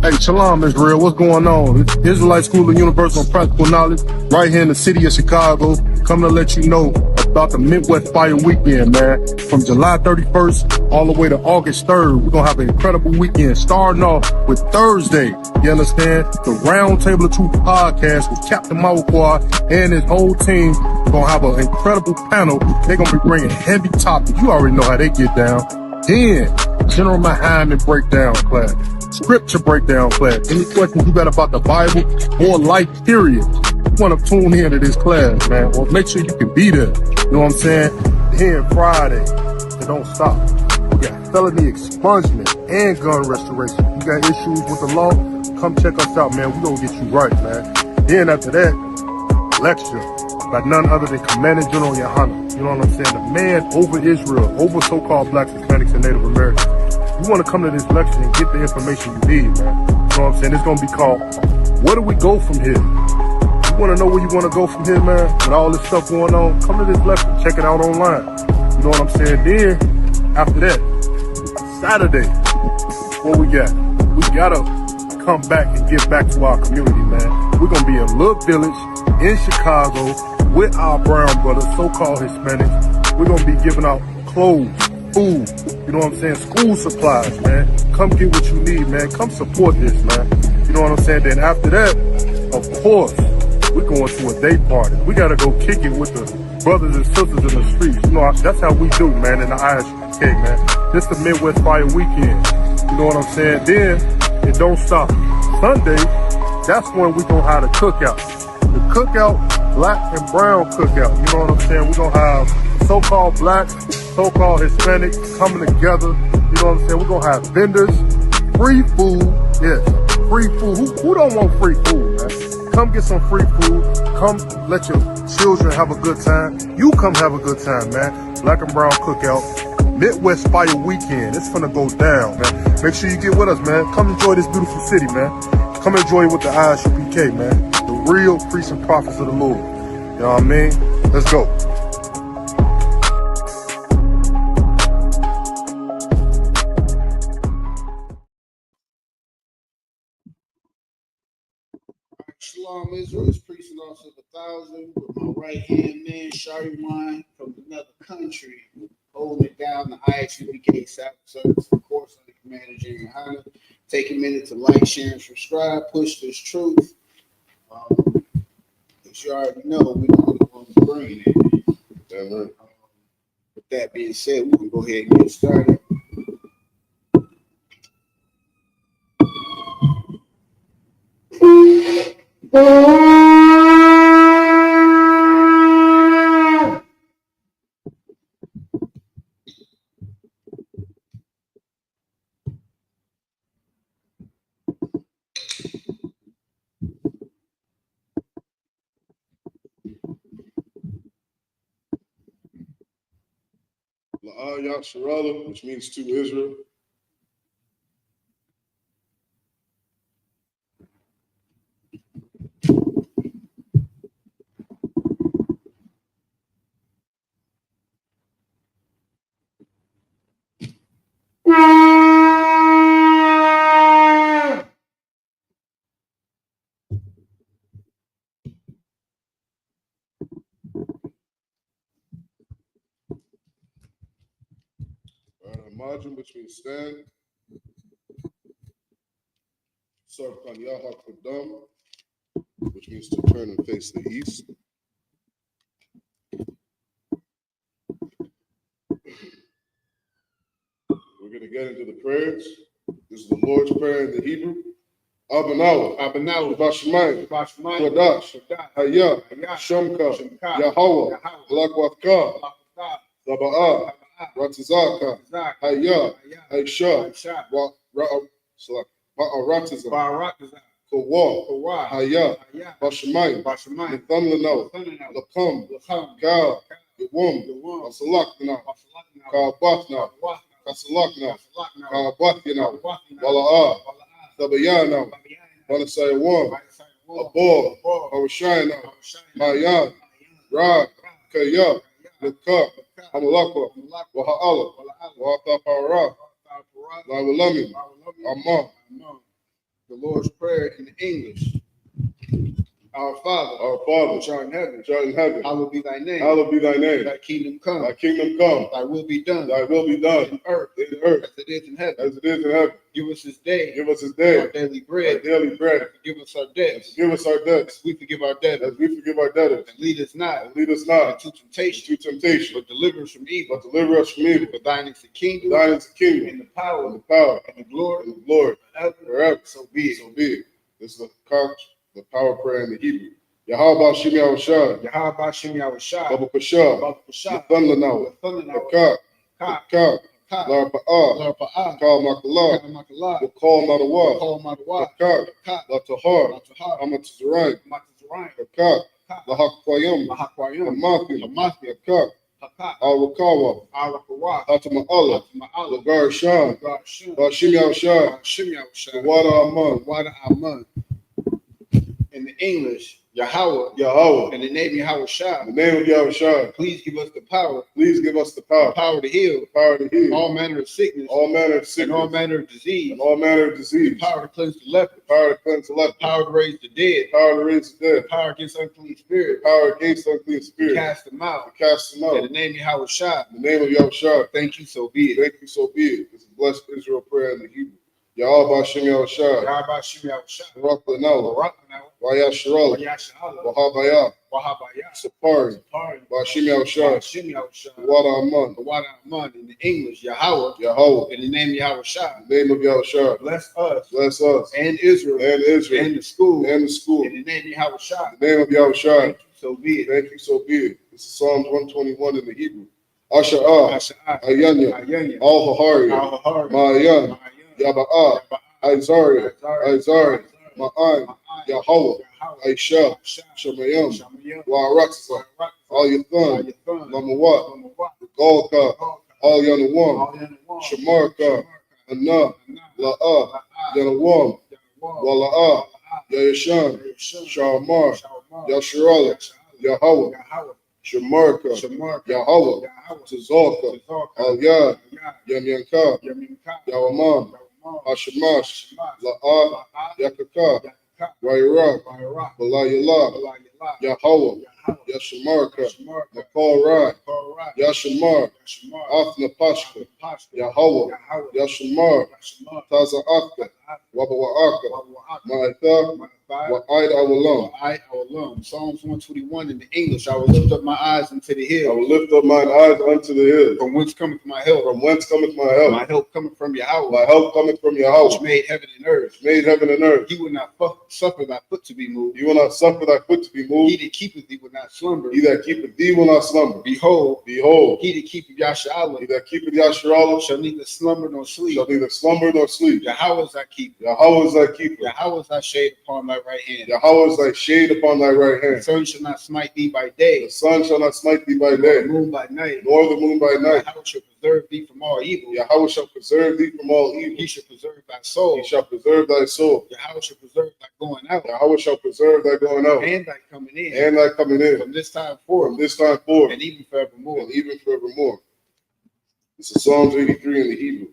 Hey, Shalom, Israel. What's going on? It's Israelite School of Universal and Practical Knowledge right here in the city of Chicago. Coming to let you know about the Midwest Fire Weekend, man. From July 31st all the way to August 3rd, we're going to have an incredible weekend, starting off with Thursday. You understand? The Round Table of Truth podcast with Captain Mawakwa and his whole team. We're going to have an incredible panel. They're going to be bringing heavy topics. You already know how they get down. Then, General YAHANNA breakdown class. Scripture breakdown class. Any questions you got about the Bible or life period, you want to tune in to this class, man. Well, make sure you can be there. You know what I'm saying? Then Friday, it don't stop. We got felony expungement and gun restoration. You got issues with the law? Come check us out, man. We gonna get you right, man. Then after that, lecture by none other than Commander General YAHANNA. You know what I'm saying? The man over Israel, over so-called blacks, Hispanics, and Native Americans. You want to come to this lecture and get the information you need, man. You know what I'm saying? It's going to be called, Where Do We Go From Here? You want to know where you want to go from here, man? With all this stuff going on, come to this lecture. Check it out online. You know what I'm saying? Then, after that, Saturday, what we got? We got to come back and give back to our community, man. We're going to be in a little village in Chicago with our brown brothers, so-called Hispanics. We're going to be giving out clothes, food, you know what I'm saying, school supplies, man. Come get what you need, man. Come support this, man. You know what I'm saying? Then after that, of course, we're going to a day party. We got to go kick it with the brothers and sisters in the streets. You know, that's how we do, man, in the I.S.U.P.K, man. This the Midwest Fire Weekend. You know what I'm saying? Then, it don't stop. Sunday, that's when we going to have the cookout. The cookout, black and brown cookout. You know what I'm saying? We're going to have so-called blacks, so-called Hispanics coming together. You know what I'm saying? We're going to have vendors, free food. Yes, free food. Who don't want free food, man? Come get some free food. Come let your children have a good time. You come have a good time, man. Black and brown cookout. Midwest Fire Weekend. It's finna go down, man. Make sure you get with us, man. Come enjoy this beautiful city, man. Come enjoy it with the I.S.U.P.K, man. The real priests and prophets of the Lord. You know what I mean? Let's go. Shalom, Israel. It's Priest and Officer of 1,000 with my right-hand man, Shari Wine, from another country, holding it down, the I.S.U.P.K Sabbath service, of course, under Commander General YAHANNA. Take a minute to like, share, and subscribe. Push this truth. As you already know, we're going to bring it. With that being said, we can go ahead and get started. SHALAM, which means to Israel. Margin, which means stand. YAHANNA, which means to turn and face the east. We're going to get into the prayers. This is the Lord's Prayer in the Hebrew. Abanawa, Bashamayim, Kodash, Hayah, Shomka, Yahweh, Alakwafka, Sabbath, Ratazaka, Hayah, Aisha, Baratazah, Kawa, Hayah, Bashamayim, Nathanlano, Lapum, Gal, Yawum, Asalakna, Kabatna, Kasalakna, Kabathina, Wala'ah, Tabayana, Wanasayawam, Abor, Awashayana, Mayan, Rag, Kaya, Nakak, Amalakwa, Waha'ala, Wahatapara, Lawalami, Amma. The Lord's Prayer in English. Our Father, which art in heaven, hallowed be thy name. Hallowed be thy name. Thy kingdom come. Thy kingdom come. Thy will be done. Thy will be done. In earth, as it is in heaven. As it is in heaven. Give us this day. Give us this day. Our daily bread. Our daily bread. And forgive us our debts. Forgive us our debts. As we forgive our debtors. As we forgive our debtors. And lead us not. And lead us not into temptation. But deliver us from evil. But deliver us from evil. For thine is the kingdom. Thine is the kingdom. And the power. And the power. And the glory. And the glory. Forever. So be it. So be it. This is the power prayer in the Hebrew. Yahweh Shem Yahushua. Yahweh Shem Yahushua. Baba Pasha. Baba Pasha. Thunder now. Ka. Larpa'a. Kal Makala. Wakal Madawa. Ka. Latahar. Amatazarain. Ka. Lahakwayam. Hamathi. Ka. Al-Rakawa. Hatama Allah. Lagar Shah. Bashim Yahushua. Wada Aman. In the English, Yahweh. In the name of Yahweh. In the name of Yahushua. Please give us the power. Please give us the power. The power to heal. The power to heal. All manner of sickness. All manner of sickness. And all manner of disease. And all manner of disease. The power to cleanse the leper. The power to cleanse the leper. The power to raise the dead. The power to raise the dead. The power against unclean spirits. The power against unclean spirits. To cast them out. To cast them out. In the name of Yahweh. In the name of Yahushua. Thank you, so be it. Thank you, so be it. It's a blessed Israel prayer in the Hebrew. Yahweh Shem Yahushua. Yahweh Shem Yahushua. Barak Lanawa. Wayasharala. Wahabaya. Sapari. Bashim Yahushua. Wada Aman. In the English, Yahweh. In the name of Yahweh. In the name of Yahushua. Bless us. Bless us. And Israel. And Israel. And the school. And the school. In the name of Yahweh. In the name of Yahushua. Thank you, so be it. Thank you, so be it. This is Psalms 121 in the Hebrew. Asha'ah. Ayanya. Al-Hahari. Ma'ayan. Yaba'a. Aizari. Ma'an. Yahweh. Aisha. Shemayim. Wa'aratza. Al-Yathan. Lamawat. Golka. Al-Yanawam. Shamarka. Anna. La'a. Yanawam. Wala'ah. Yayashan. Shamar. Yasharala. Yahweh. Shamarka. Yahweh. Tazalka. Al-Yad. Yamyanka. Yawamam. Hashamash. La'a. Yakaka. Wayra. Balayala. Yahweh. Yashamarka. Nakal Rai. Yashamar. Afna Pashka. Yahweh. Yashamar. Taza Afka. Wabawa'aka. Ma'atha. Wa'id Awalam. Psalms 121 in the English. I will lift up my eyes into the hills. I will lift up mine eyes unto the hills. From whence cometh my help? From whence cometh my help? My help cometh from Yahweh. My help cometh from Yahweh. Which made heaven and earth. Made heaven and earth. He will not suffer thy foot to be moved. He will not suffer thy foot to be moved. He that keepeth thee will not slumber. He that keepeth thee will not slumber. Behold. He that keepeth Yasharala. He that keepeth Yasharala shall neither slumber nor sleep. Yahweh is thy keeper. Yahweh is thy keeper. Yahweh is thy shade upon thy right hand. Yahweh is thy shade upon thy right hand. The sun shall not smite thee by day. The sun shall not smite thee by day. Nor the moon by night. Nor the moon by night. Yahweh shall preserve thee from all evil. Yahweh shall preserve thee from all evil. He shall preserve thy soul. He shall preserve thy soul. Yahweh shall preserve thy going out. Yahweh shall preserve thy going out. And thy coming in. And thy coming in. From this time forth. From this time forth. And even forevermore. And even forevermore. This is Psalms 83 in the Hebrew.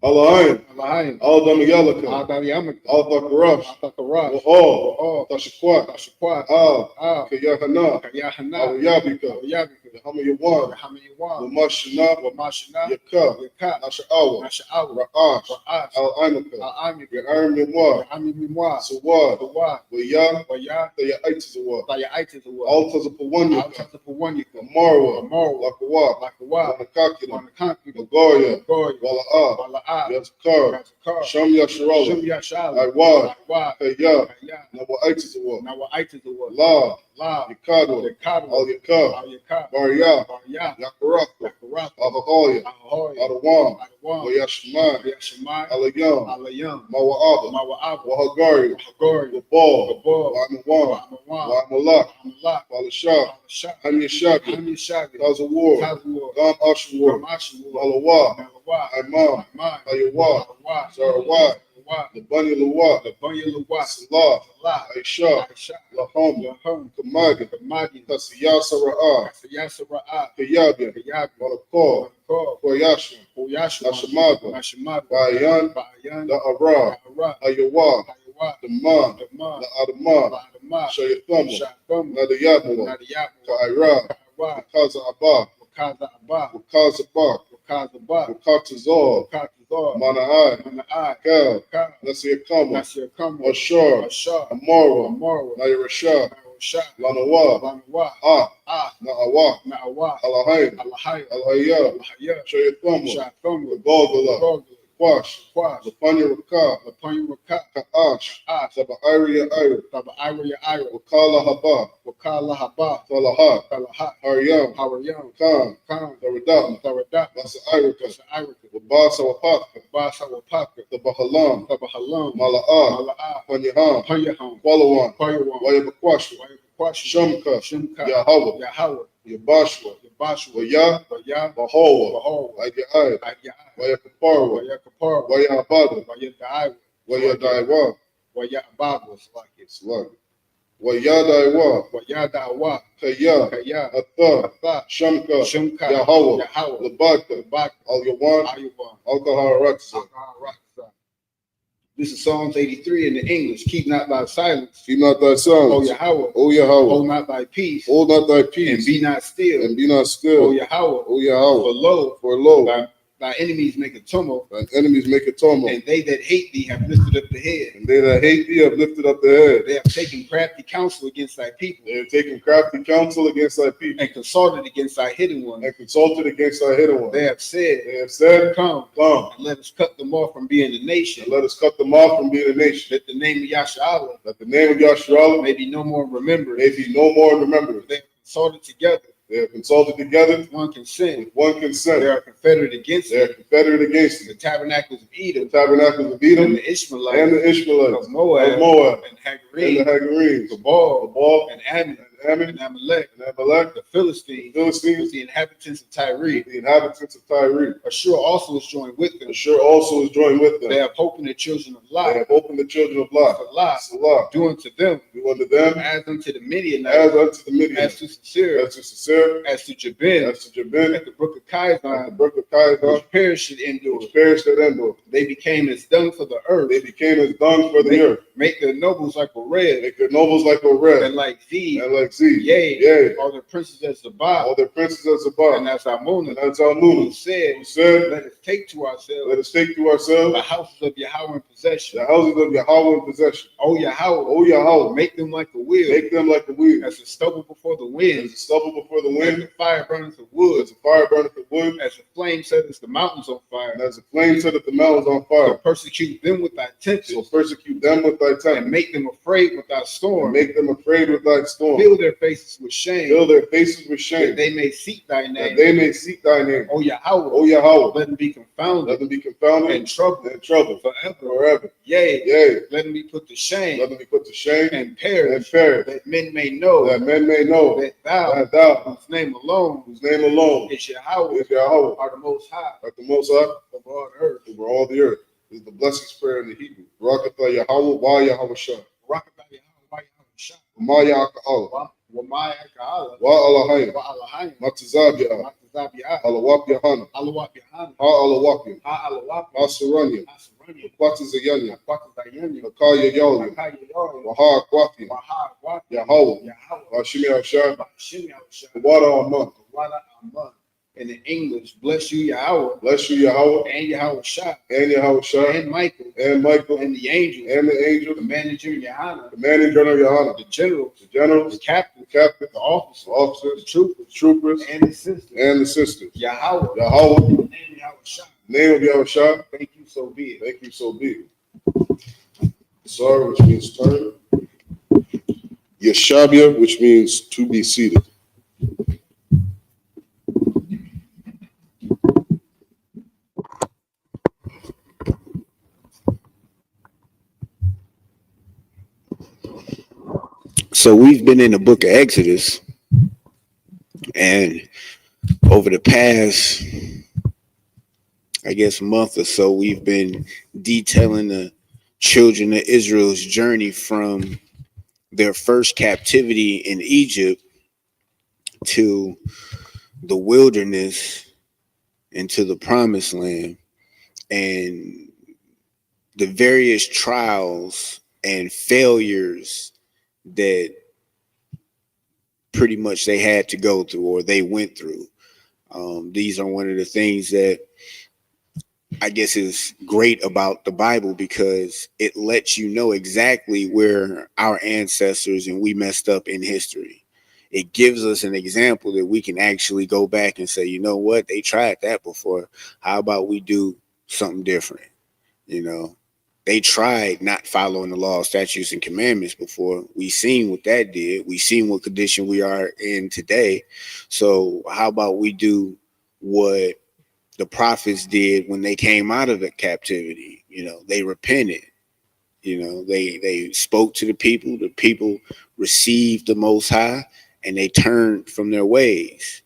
Al-Ayin, Al-Damayalaka, Al-Thakarash, Al Tashakwat, Al-Yahanna, Al-Yabika, Yahamayawan, Wamashana, Yaka, Nasha'awa, Ra'ash, Al-Aimaka, Ya'arim Sawad, Wayah, Taya'itzawah, Al-Tazapawanyaka, Marwa, Lakawa, Wanakakina, Lagoria, Wala'ah, Yazkar, Sham Yasharala, Iwad, Kaya, Nawa'itazawah, La, Yakado, Al-Yakab, Barya, Yakaraka, Al-Hahaya, Adawam, Wayashmai, Alayam, Mawa'aba, Wahagari, Wabal, Wa'amalak, Walashah, Hamyashabi, Tazawar, Gam Ashwar, Malawa, Imam, Ayawa, Sarawat, Labanya Lawa, Salah, Aisha, Aisha, Lahom, Lahom, Kamagi, Kamagi, Kasiyasa Ra'a, Yasara, Kayabi, Kayabi, Malakor, Koyasha, Oyashua, Nashamaga, Nashamaga, Bayan, Bayan, Da Ara, Yahara, Ayawa, Hayawa, Daman, Dama, La Adama, Adama, Shayathama, Shakam, Nadayatma, Nadiyatma, Kaira, Kaira, Wakaza Abba, Wakaza Abba, Wakaza Bak, Wakaza Ba, Wakatazor, Wakatazor, Mana'ai, Mana'ai, Kel, Kal, Nasiyakama, Nasir Kamo, Ashar, Ashar, Amara, Amara, Nayarasha, Shah, Lanawa, Lanawa, Na'awa, Na'awa, Alahai, Alahaya, Alhaya, Alahaya, Shayathama, Shakam, Gogala, Kwash, Kwash, Lapanya Raka, Lapanya Waka, Ka'ash, Saba'iria Ira, Taba Ira Ira, Wakala Haba, Wakala Haba, Talahat, Kalahat, Haryam, Hawaryam, Khan, Khan, Taradat, Taradat, Masa Irika, Kasa Irika, Wabasa Wapaka, Basa Wapaka, Tabahalam, Taba Halam, Mala'a, Mala'a, Panyaham, Panyaham, Qualawan, Payawan, Wayabakwasha, Kwashi, Shumka, Shimka, Yahweh, Yahweh, Yabashwa, Yabashua, Waya, Waya, Bahowa, Bahowa, Ayai, Ayah, Wayakaparwa, Waya Kapar, Wayabada, Waya Daiwa, Wayadaiwa, Waya Abagos, like it. Slug, Wayadaiwa, Waya Dawa, Kaya, Kaya, Atha, Atha, Shamka, Shimka, Yahweh, Yahweh, Labaka, Labak, Al Yawan, Ayuwan, Alcohol Raksa. This is Psalms 83 in the English. Keep not thy silence, Keep not thy O silence, Yahweh. O Yahweh. Hold not thy peace, Hold not thy and peace, be not still, and be not O still, Yahweh. O For Yahweh. lo, For lo, thy enemies make a tumult, thine enemies make a tumult, and they that hate thee have lifted up the head. and they that hate thee have lifted up their head. They have taken crafty counsel against thy people, They have taken crafty counsel against thy people, and consulted against thy hidden ones. and consulted against thy hidden one. They have said, They have said, Come, Come, and let us cut them off from being a and nation, let us cut them off from being a nation, that the name of Yahshua that the name of Yahshua may be no more remembered. may be no more remembered. They have consulted together They have consulted together with one consent. with one consent. They are confederate against They are it. confederate against The it. tabernacles of The Edom tabernacles of and Edom the Ishmaelites and the Ishmaelites of Moab of Moab and and the Hagarenes, Hagarenes, Gabal Baal and Ammon and Ammon and Amalek, and Amalek, the the Philistines, Philistines, with the inhabitants of Tyre. the inhabitants of Tyre. Ashur also is joined with them. Ashur also is joined with them. They have hope in the children of They Lot. have opened the children of Lot. Salah, Salah. do unto them Do unto them as unto the as Midianites, unto the as Midianites, to Sisera, as to Sisera, as to Jabin, as to Jabin, at the brook of at the Kizon, brook of Kizon, which perished at Endor. which perished at Endor. They became as dung for the earth. They became as dung for the earth. Make their nobles like a red, Make their nobles like a red, and like thee, and like Z. yea, all their princes as Zabah, All their princes as and above. as Ammon, And that's who Almunah, said, who said, Let us take to ourselves let us take to ourselves the houses of Yahweh in possession. the houses of Yahweh in possession. O Yahweh, O Yahweh, make them like a wheel, make them like the wheel, as a stubble before the as wind, the stubble before the as wind, the fire burneth the wood, as the fire burneth the wood, as the flame setteth the mountains on fire. and as the flame setteth the mountains on So fire. persecute them with thy So tempest, persecute them with thy and temper, make them afraid with thy and storm. make them afraid with thy storm. Fill their faces with shame, Fill their faces with that shame, they may seek thy that name. they may seek thy name. O Yahweh, O Yahweh, let them be let confounded them be confounded and troubled and troubled forever. forever. Yea, Yea, let them be put to let shame them be put to shame and perish, that men may know that men may know that thou, that thou, whose name alone whose name alone is Yahweh, is Yahweh, are the most high at the Most High of all the earth. over all the earth. This is the blessings prayer in the Hebrew. Barakatah Yahweh, wa Yahweh Shah, Rakatah Yahweh, wa Yahweh Shah, ma Ya'aka'ala, wa Maya Ka'ala, wa Alahayim, wa Alahayim, Matazabi'ah, Matazabi'ah, Alawap Yahanna, Alawat Yahanna, Ha Alawapim, Ha Alawat, Ha Saranya, Asaranya, Quatazayanya, Kwatazayanya, Hakaya Yalim, Akaya Yorim, Waha Aquatim, Waha Wati, Yahweh, Yahweh, Washimi Shah, Bashim Yahushua, Wada Amman. Wada Aman. In the English, bless you, Yahweh, Bless you, Yahweh, and Yahweh Shah, and Yahweh Shah, and Michael, and Michael, and the angels, and the angels, the manager, Yahanna, the commanding general Yahanna, the generals, the generals, the captains, the captains, the officers, the officers, the troopers, the troopers, and the sisters. and the sisters. Yahweh, Yahweh, and Yahweh Shah. name of Yahweh Shah, Thank you, so be it. thank you, so be it. Sar, which means turn. Yeshabia, which means to be seated. So we've been in the book of Exodus, and over the past, I guess, month or so, we've been detailing the children of Israel's journey from their first captivity in Egypt to the wilderness into the promised land, and the various trials and failures that pretty much they had to go through or they went through. These are one of the things that I guess is great about the Bible, because it lets you know exactly where our ancestors and we messed up in history. It gives us an example that we can actually go back and say, you know what, they tried that before. How about we do something different? You know, they tried not following the law, statutes, and commandments before. We seen what that did. We seen what condition we are in today. So how about we do what the prophets did when they came out of the captivity? You know, they repented. You know, they spoke to the people received the Most High, and they turned from their ways.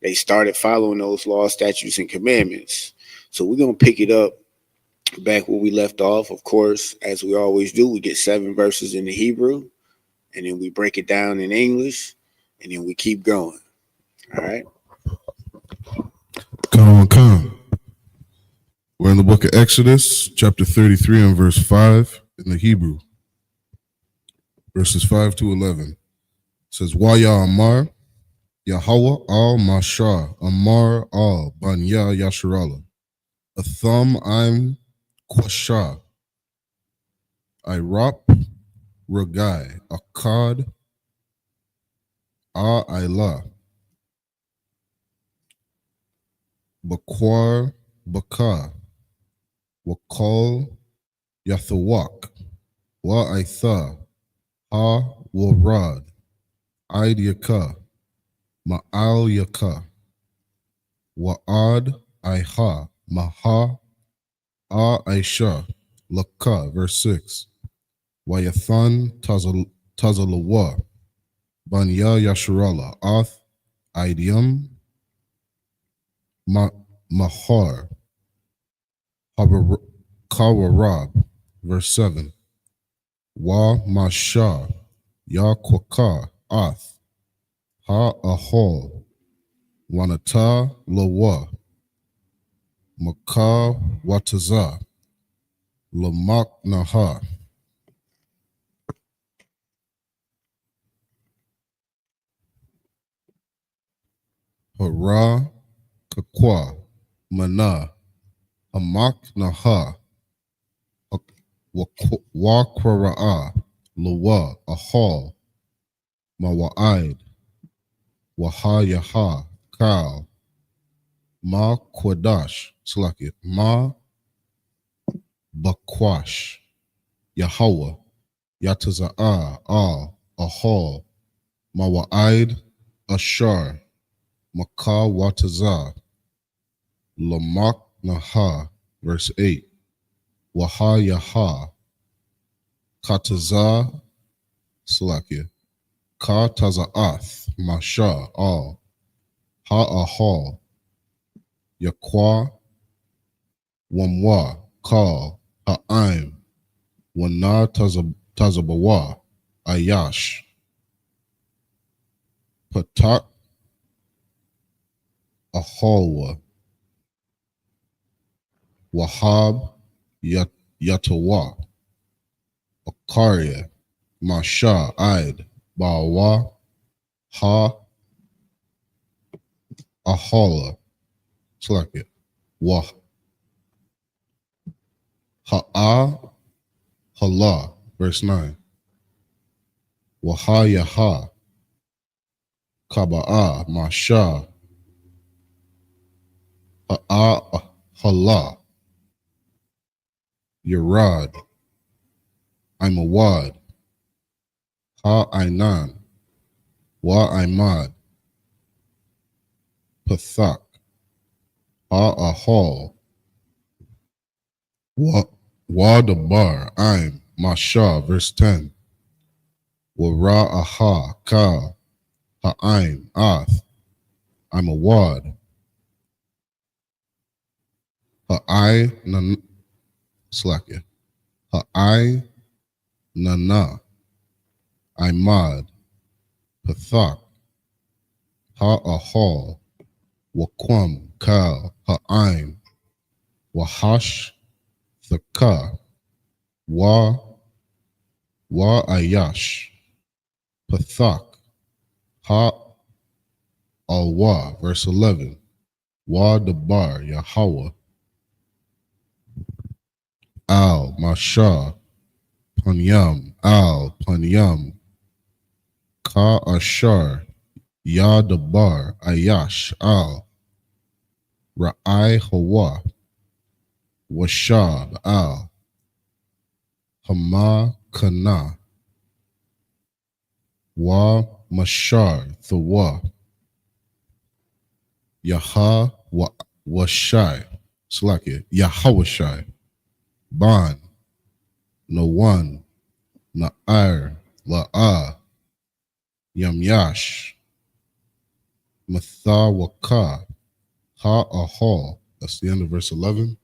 They started following those laws, statutes, and commandments. So we're going to pick it up back where we left off. Of course, as we always do, we get 7 verses in the Hebrew, and then we break it down in English, and then we keep going. All right. Come. We're in the book of Exodus, chapter 33 and verse 5 in the Hebrew. Verses 5 to 11. It says, Waya Amar, Yahweh al Mashah, Amar al Banya Yasharala, Atham I'm Kwasha, Irap Ragai, Akkad, Ila, Bakwar Baka, Wakal Yathawak, Wa'itha, Ha Warad, Idyaka, Ma'al Yaka, Wa'ad Iha, Maha Aisha, Laka, verse 6. Wayathan Tazalawa, Banya Yasharala, Ath, Idium, Mahar, Kawarab, verse 7. Wa Masha, Yakwaka, Ath, Ha Ahol, Wanata Lawa, Maka Wataza, Lamak Naha, Hara Kakwa, Mana, Hamak Naha, Wakwara'a, Lawa, Ahal, Mawa'id, Wahayaha, Kal, Ma Kwadash, Slaki, Ma Bakwash, Yahweh, Yataza'a, Al, Ahal, Mawa'id, Ashar, Maka Wataza, Lamak Naha, verse 8. Wahayaha, Kataza, Salakia, Katazaath, Masha, Al, Ha'ahal, Yakwa, Wamwa, Kal, Ha'aim, Wana Tazabawa, Ayash, Patak, Ahalwa, Wahab, Yatawa, Akaria, Masha, Aid, Bawa, Ha, Ahala, Slacket, Wah, Ha'a, Hala, verse 9. Wahayaha, Kaba'a, Masha, Ha'a, Hala, Yarad, Imawad, Ha'ainan, Wa'imad, Pathak, Ha'ahal, Wadabar, Aim, Masha, verse 10. Wara'aha, Ka, Ha'aim, Ath, Imawad, Ha'ai, Slakia, Ha'ai-nana, Imad, Pathak, Ha'ahal, Waquam, Kal, Ha'aim, Wahash, Thaka, Wa-ayash, Pathak, Ha-alwa, verse 11, Wa-dabar, Yahweh, Al-mashah, Panyam, Al-panyam, Ka-ashar, Ya-dabar, Ayash, Al, Ra'ai Hawa, Washab, Al, Hama Kana, Wa Mashar, Thawa, Yaha Washai, Slakia, Yahawashai, Ban, Nawan, Na'ir, La'ah, Yamyash, Mathawaka, Ha'ahal. That's the end of verse 11.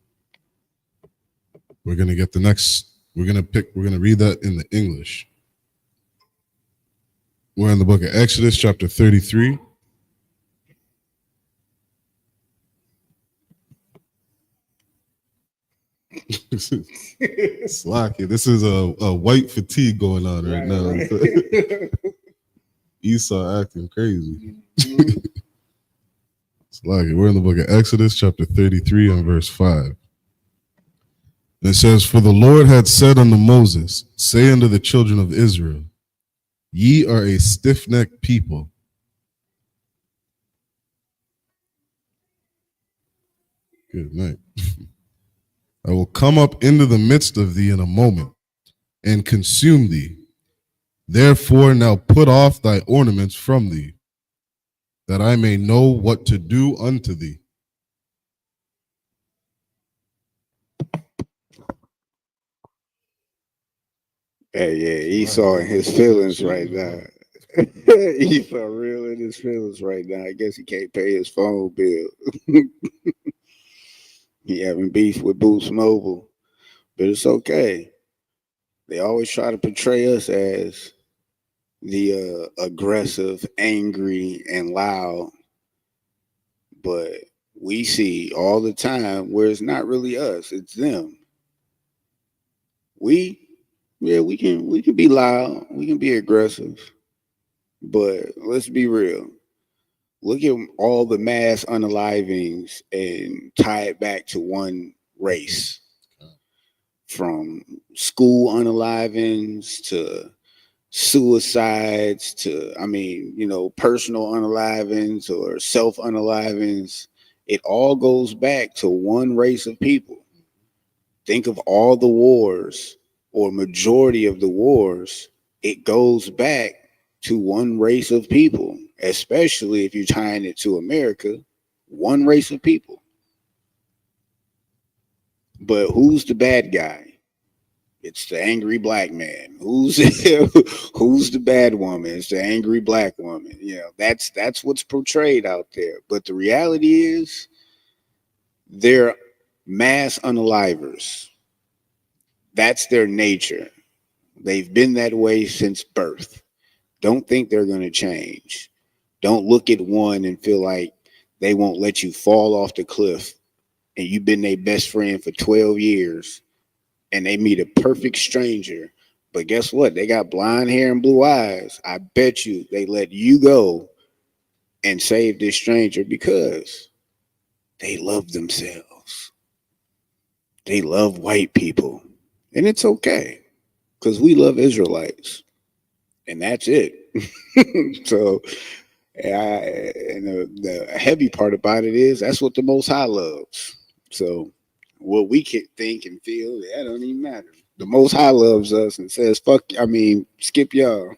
We're going to get the next, we're going to read that in the English. We're in the book of Exodus, chapter 33. Slacky. This is a white fatigue going on right now. Right. Esau acting crazy. Slacky. We're in the book of Exodus, chapter 33, and verse 5. It says, "For the Lord had said unto Moses, say unto the children of Israel, ye are a stiff-necked people. Good night. I will come up into the midst of thee in a moment and consume thee. Therefore now put off thy ornaments from thee, that I may know what to do unto thee." Hey, yeah, Esau in his feelings right now. Esau real in his feelings right now. I guess he can't pay his phone bill. He having beef with Boost Mobile, but it's okay. They always try to portray us as the aggressive, angry, and loud, but we see all the time where it's not really us; it's them. We can be loud, we can be aggressive, but let's be real. Look at all the mass unalivings and tie it back to one race, from school unalivings to suicides to, personal unalivings or self unalivings. It all goes back to one race of people. Think of all the wars, or majority of the wars, it goes back to one race of people, especially if you're tying it to America, one race of people. But who's the bad guy? It's the angry black man. Who's the bad woman? It's the angry black woman. That's what's portrayed out there. But the reality is they're mass unalivers. That's their nature. They've been that way since birth. Don't think they're going to change. Don't look at one and feel like they won't let you fall off the cliff and you've been their best friend for 12 years and they meet a perfect stranger. But guess what? They got blonde hair and blue eyes. I bet you they let you go and save this stranger because they love themselves. They love white people. And it's okay because we love Israelites. And that's it. So, and the heavy part about it is that's what the Most High loves. So, what we can think and feel, that don't even matter. The Most High loves us and says, "Fuck," skip y'all.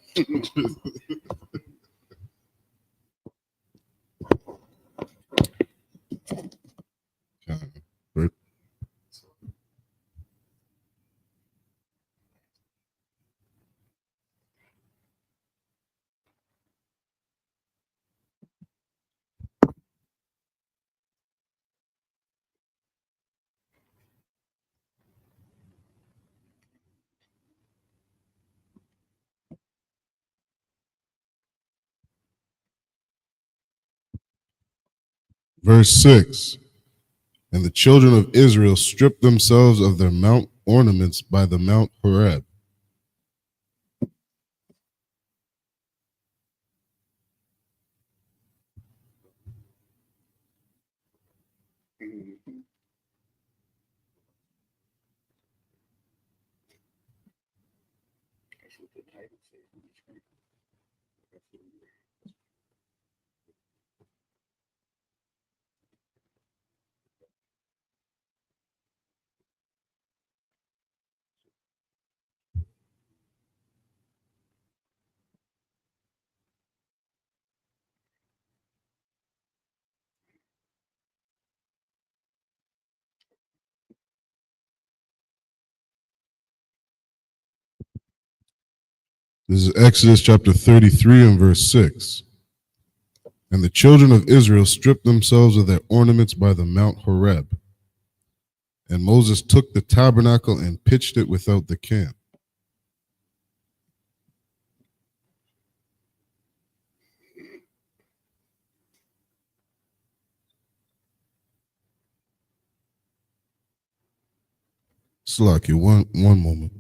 Verse 6. And the children of Israel stripped themselves of their mount ornaments by the Mount Horeb. Mhm. That's what the title says. This is Exodus chapter 33 and verse 6. And the children of Israel stripped themselves of their ornaments by the Mount Horeb. And Moses took the tabernacle and pitched it without the camp. Slaki, one moment.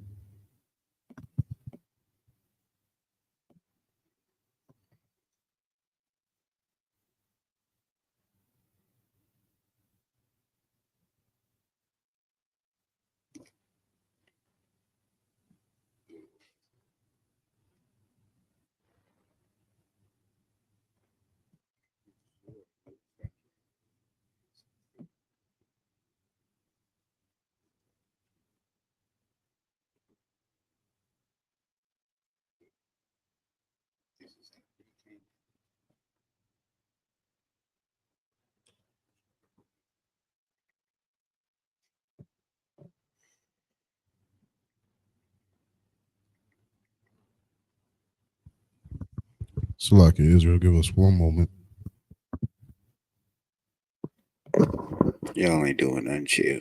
Slaki, Israel, give us one moment. Y'all ain't doing nothing, chill.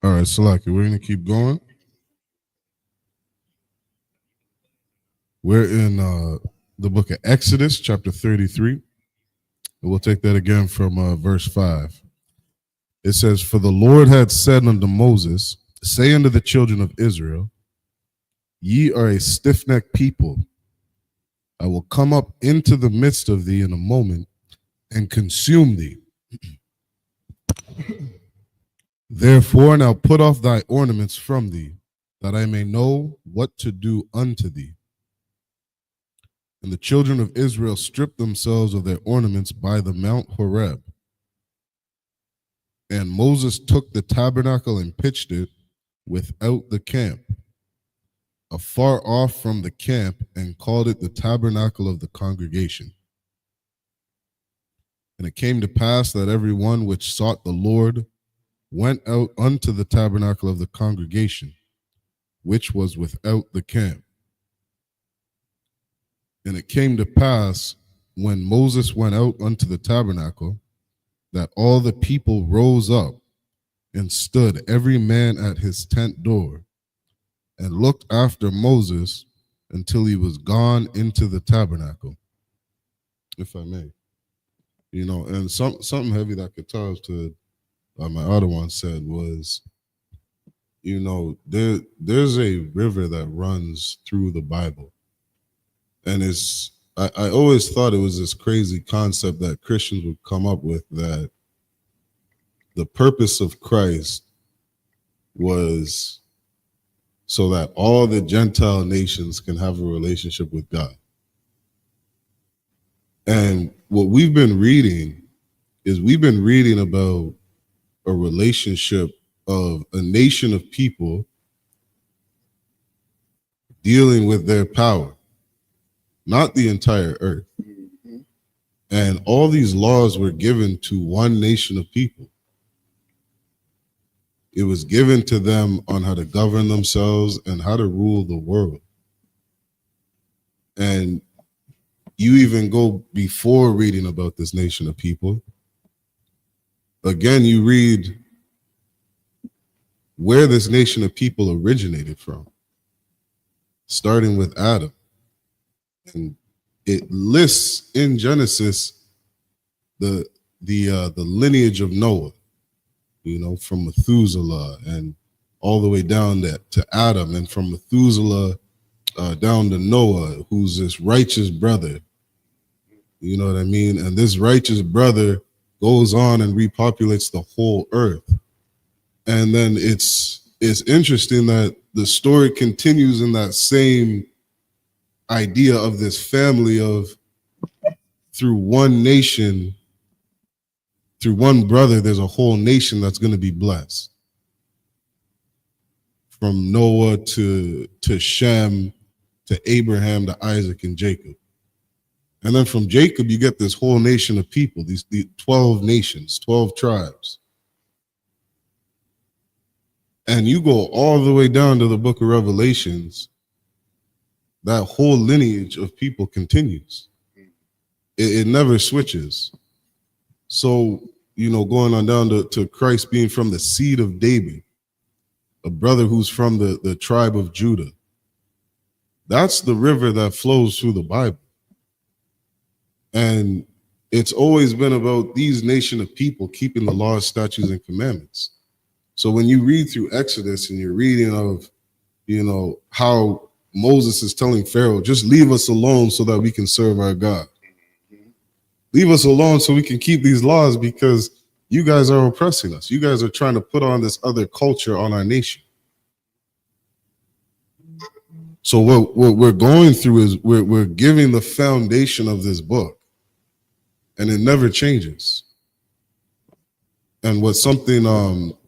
All right, Slaki, we're going to keep going. We're in the book of Exodus, chapter 33. And we'll take that again from verse 5. It says, For the Lord had said unto Moses, Say unto the children of Israel, Ye are a stiff-necked people. I will come up into the midst of thee in a moment and consume thee. Therefore now put off thy ornaments from thee, that I may know what to do unto thee. And the children of Israel stripped themselves of their ornaments by the Mount Horeb. And Moses took the tabernacle and pitched it without the camp, afar off from the camp, and called it the tabernacle of the congregation. And it came to pass that every one which sought the Lord went out unto the tabernacle of the congregation, which was without the camp. And it came to pass, when Moses went out unto the tabernacle, that all the people rose up and stood every man at his tent door, and looked after Moses until he was gone into the tabernacle, if I may. You know, and something heavy that Qatar to my other one said was, you know, there's a river that runs through the Bible. And I always thought it was this crazy concept that Christians would come up with, that the purpose of Christ was so that all the Gentile nations can have a relationship with God. And what we've been reading is we've been reading about a relationship of a nation of people dealing with their power, not the entire earth. And all these laws were given to one nation of people. It was given to them on how to govern themselves and how to rule the world. And you even go before reading about this nation of people. Again, you read where this nation of people originated from, starting with Adam. And it lists in Genesis the lineage of Noah, from Methuselah and all the way down to Adam, and from Methuselah down to Noah, who's this righteous brother. You know what I mean? And this righteous brother goes on and repopulates the whole earth. And then it's interesting that the story continues in that same idea of this family of through one nation, through one brother, there's a whole nation that's going to be blessed. From Noah to Shem, to Abraham, to Isaac and Jacob. And then from Jacob, you get this whole nation of people, these 12 nations, 12 tribes. And you go all the way down to the book of Revelations, that whole lineage of people continues. It never switches. So, going on down to Christ being from the seed of David, a brother who's from the tribe of Judah. That's the river that flows through the Bible. And it's always been about these nation of people keeping the laws, statutes, and commandments. So when you read through Exodus and you're reading of, how Moses is telling Pharaoh, just leave us alone so that we can serve our God. Leave us alone so we can keep these laws because you guys are oppressing us. You guys are trying to put on this other culture on our nation. So what we're going through is we're giving the foundation of this book. And it never changes. And what something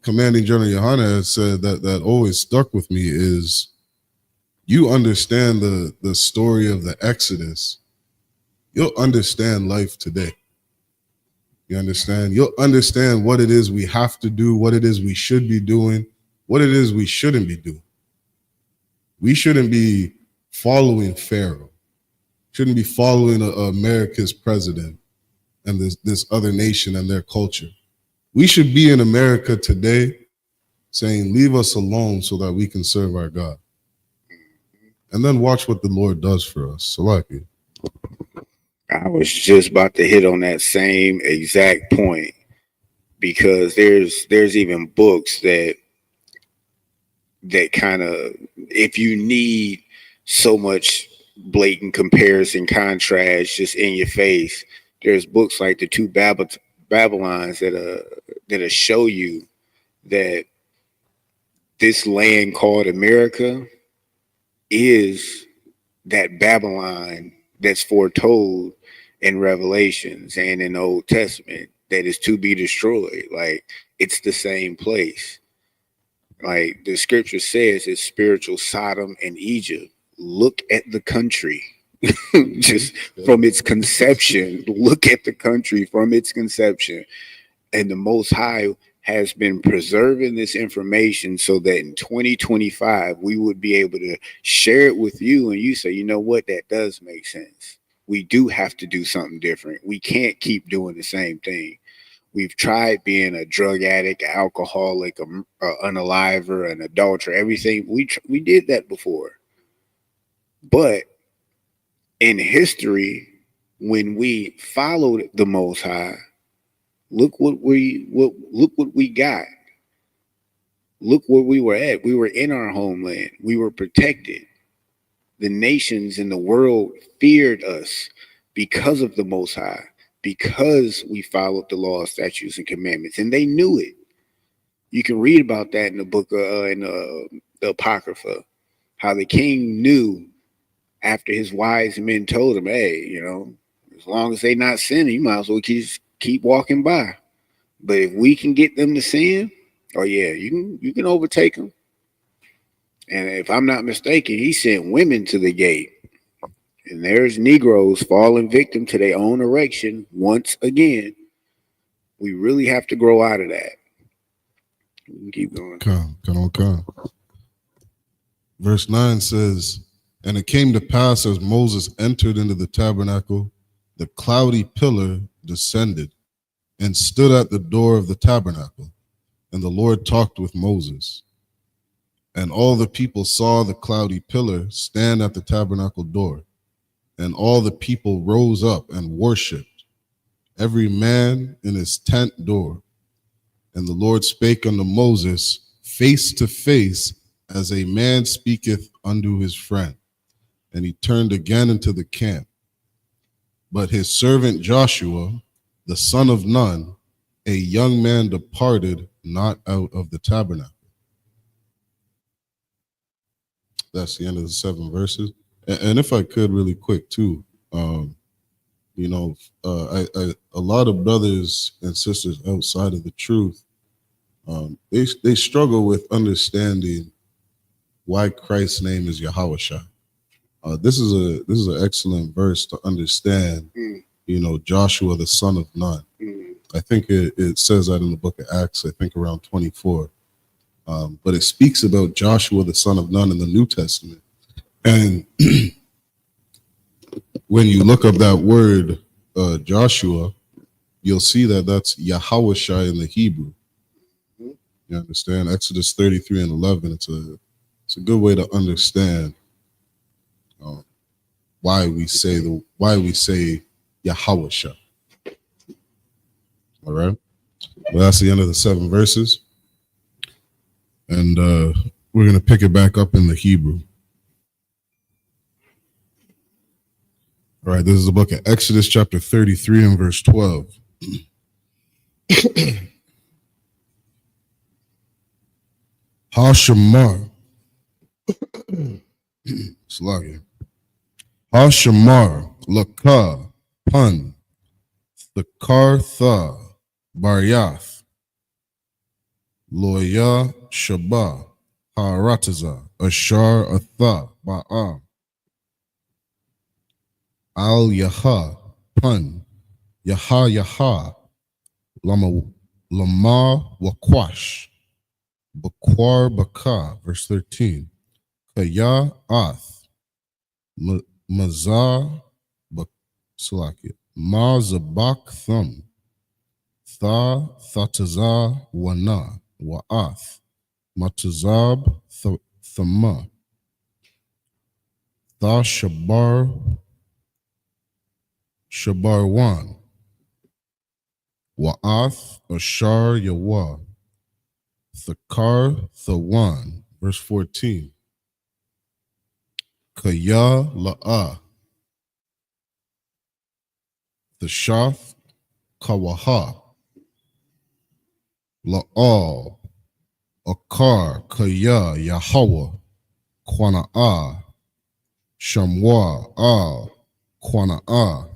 Commanding General YAHANNA has said that always stuck with me is you understand the story of the Exodus, you'll understand life today. You understand? You'll understand what it is we have to do, what it is we should be doing, what it is we shouldn't be doing. We shouldn't be following Pharaoh, shouldn't be following America's president and this other nation and their culture. We should be in America today saying, leave us alone so that we can serve our God. And then watch what the Lord does for us. Salaki. I was just about to hit on that same exact point because there's even books that kind of, if you need so much blatant comparison, contrast just in your face, there's books like the two Babylons that'll show you that this land called America is that Babylon that's foretold in Revelations and in the Old Testament that is to be destroyed. Like, it's the same place. Like the scripture says, it's spiritual Sodom and Egypt. Look at the country. Just from its conception, look at the country from its conception. And the Most High has been preserving this information so that in 2025, we would be able to share it with you. And you say, you know what, that does make sense. We do have to do something different. We can't keep doing the same thing. We've tried being a drug addict, an alcoholic, an unaliver, an adulterer, everything. We did that before. But in history, when we followed the Most High, look what we got. Look where we were at. We were in our homeland. We were protected. The nations in the world feared us because of the Most High, because we followed the laws, statutes, and commandments, and they knew it. You can read about that in the book in the Apocrypha. how the king knew after his wise men told him, hey, as long as they not sinning, you might as well keep walking by. But if we can get them to sin, oh yeah, you can overtake them. And if I'm not mistaken, he sent women to the gate. And there's Negroes falling victim to their own erection once again. We really have to grow out of that. We can keep going. Come. Verse 9 says, and it came to pass as Moses entered into the tabernacle, the cloudy pillar descended and stood at the door of the tabernacle. And the Lord talked with Moses. And all the people saw the cloudy pillar stand at the tabernacle door. And all the people rose up and worshiped, every man in his tent door. And the Lord spake unto Moses face to face, as a man speaketh unto his friend. And he turned again into the camp. But his servant Joshua, the son of Nun, a young man, departed not out of the tabernacle. That's the end of the 7 verses. And if I could really quick too, a lot of brothers and sisters outside of the truth, they struggle with understanding why Christ's name is Yahawashi. This is an excellent verse to understand. Joshua the son of Nun. I think it says that in the book of Acts. I think around 24. But it speaks about Joshua the son of Nun in the New Testament. And when you look up that word Joshua, you'll see that that's Yahawashi in the Hebrew. You understand? Exodus 33 and 11. It's a good way to understand why we say Yahawashi. All right. Well, that's the end of the 7 verses. And we're going to pick it back up in the Hebrew. All right, this is the book of Exodus chapter 33 and verse 12. Ha-shamar. Sluggy. Ha-shamar, laka, pun, thakartha, baryath, loya, shaba, ha-rataza, ashar, atha, ba'am. Al Yaha, pun, Yaha, Lama Wakwash, Bakwar Baka, verse 13. Kaya Ath, Mazah, Salakia, Mazabak Thum, Thataza Wana, Wa'ath, Matazab Thama, Shabarwan, Wa'ath, Ashar Yawa, Thakar Thawan, verse 14. Kaya La'ah, Thashath Kawaha, La'al, Akar, Kaya, Yahweh, Kwana'ah, Shamwa, Al, Kwana'ah,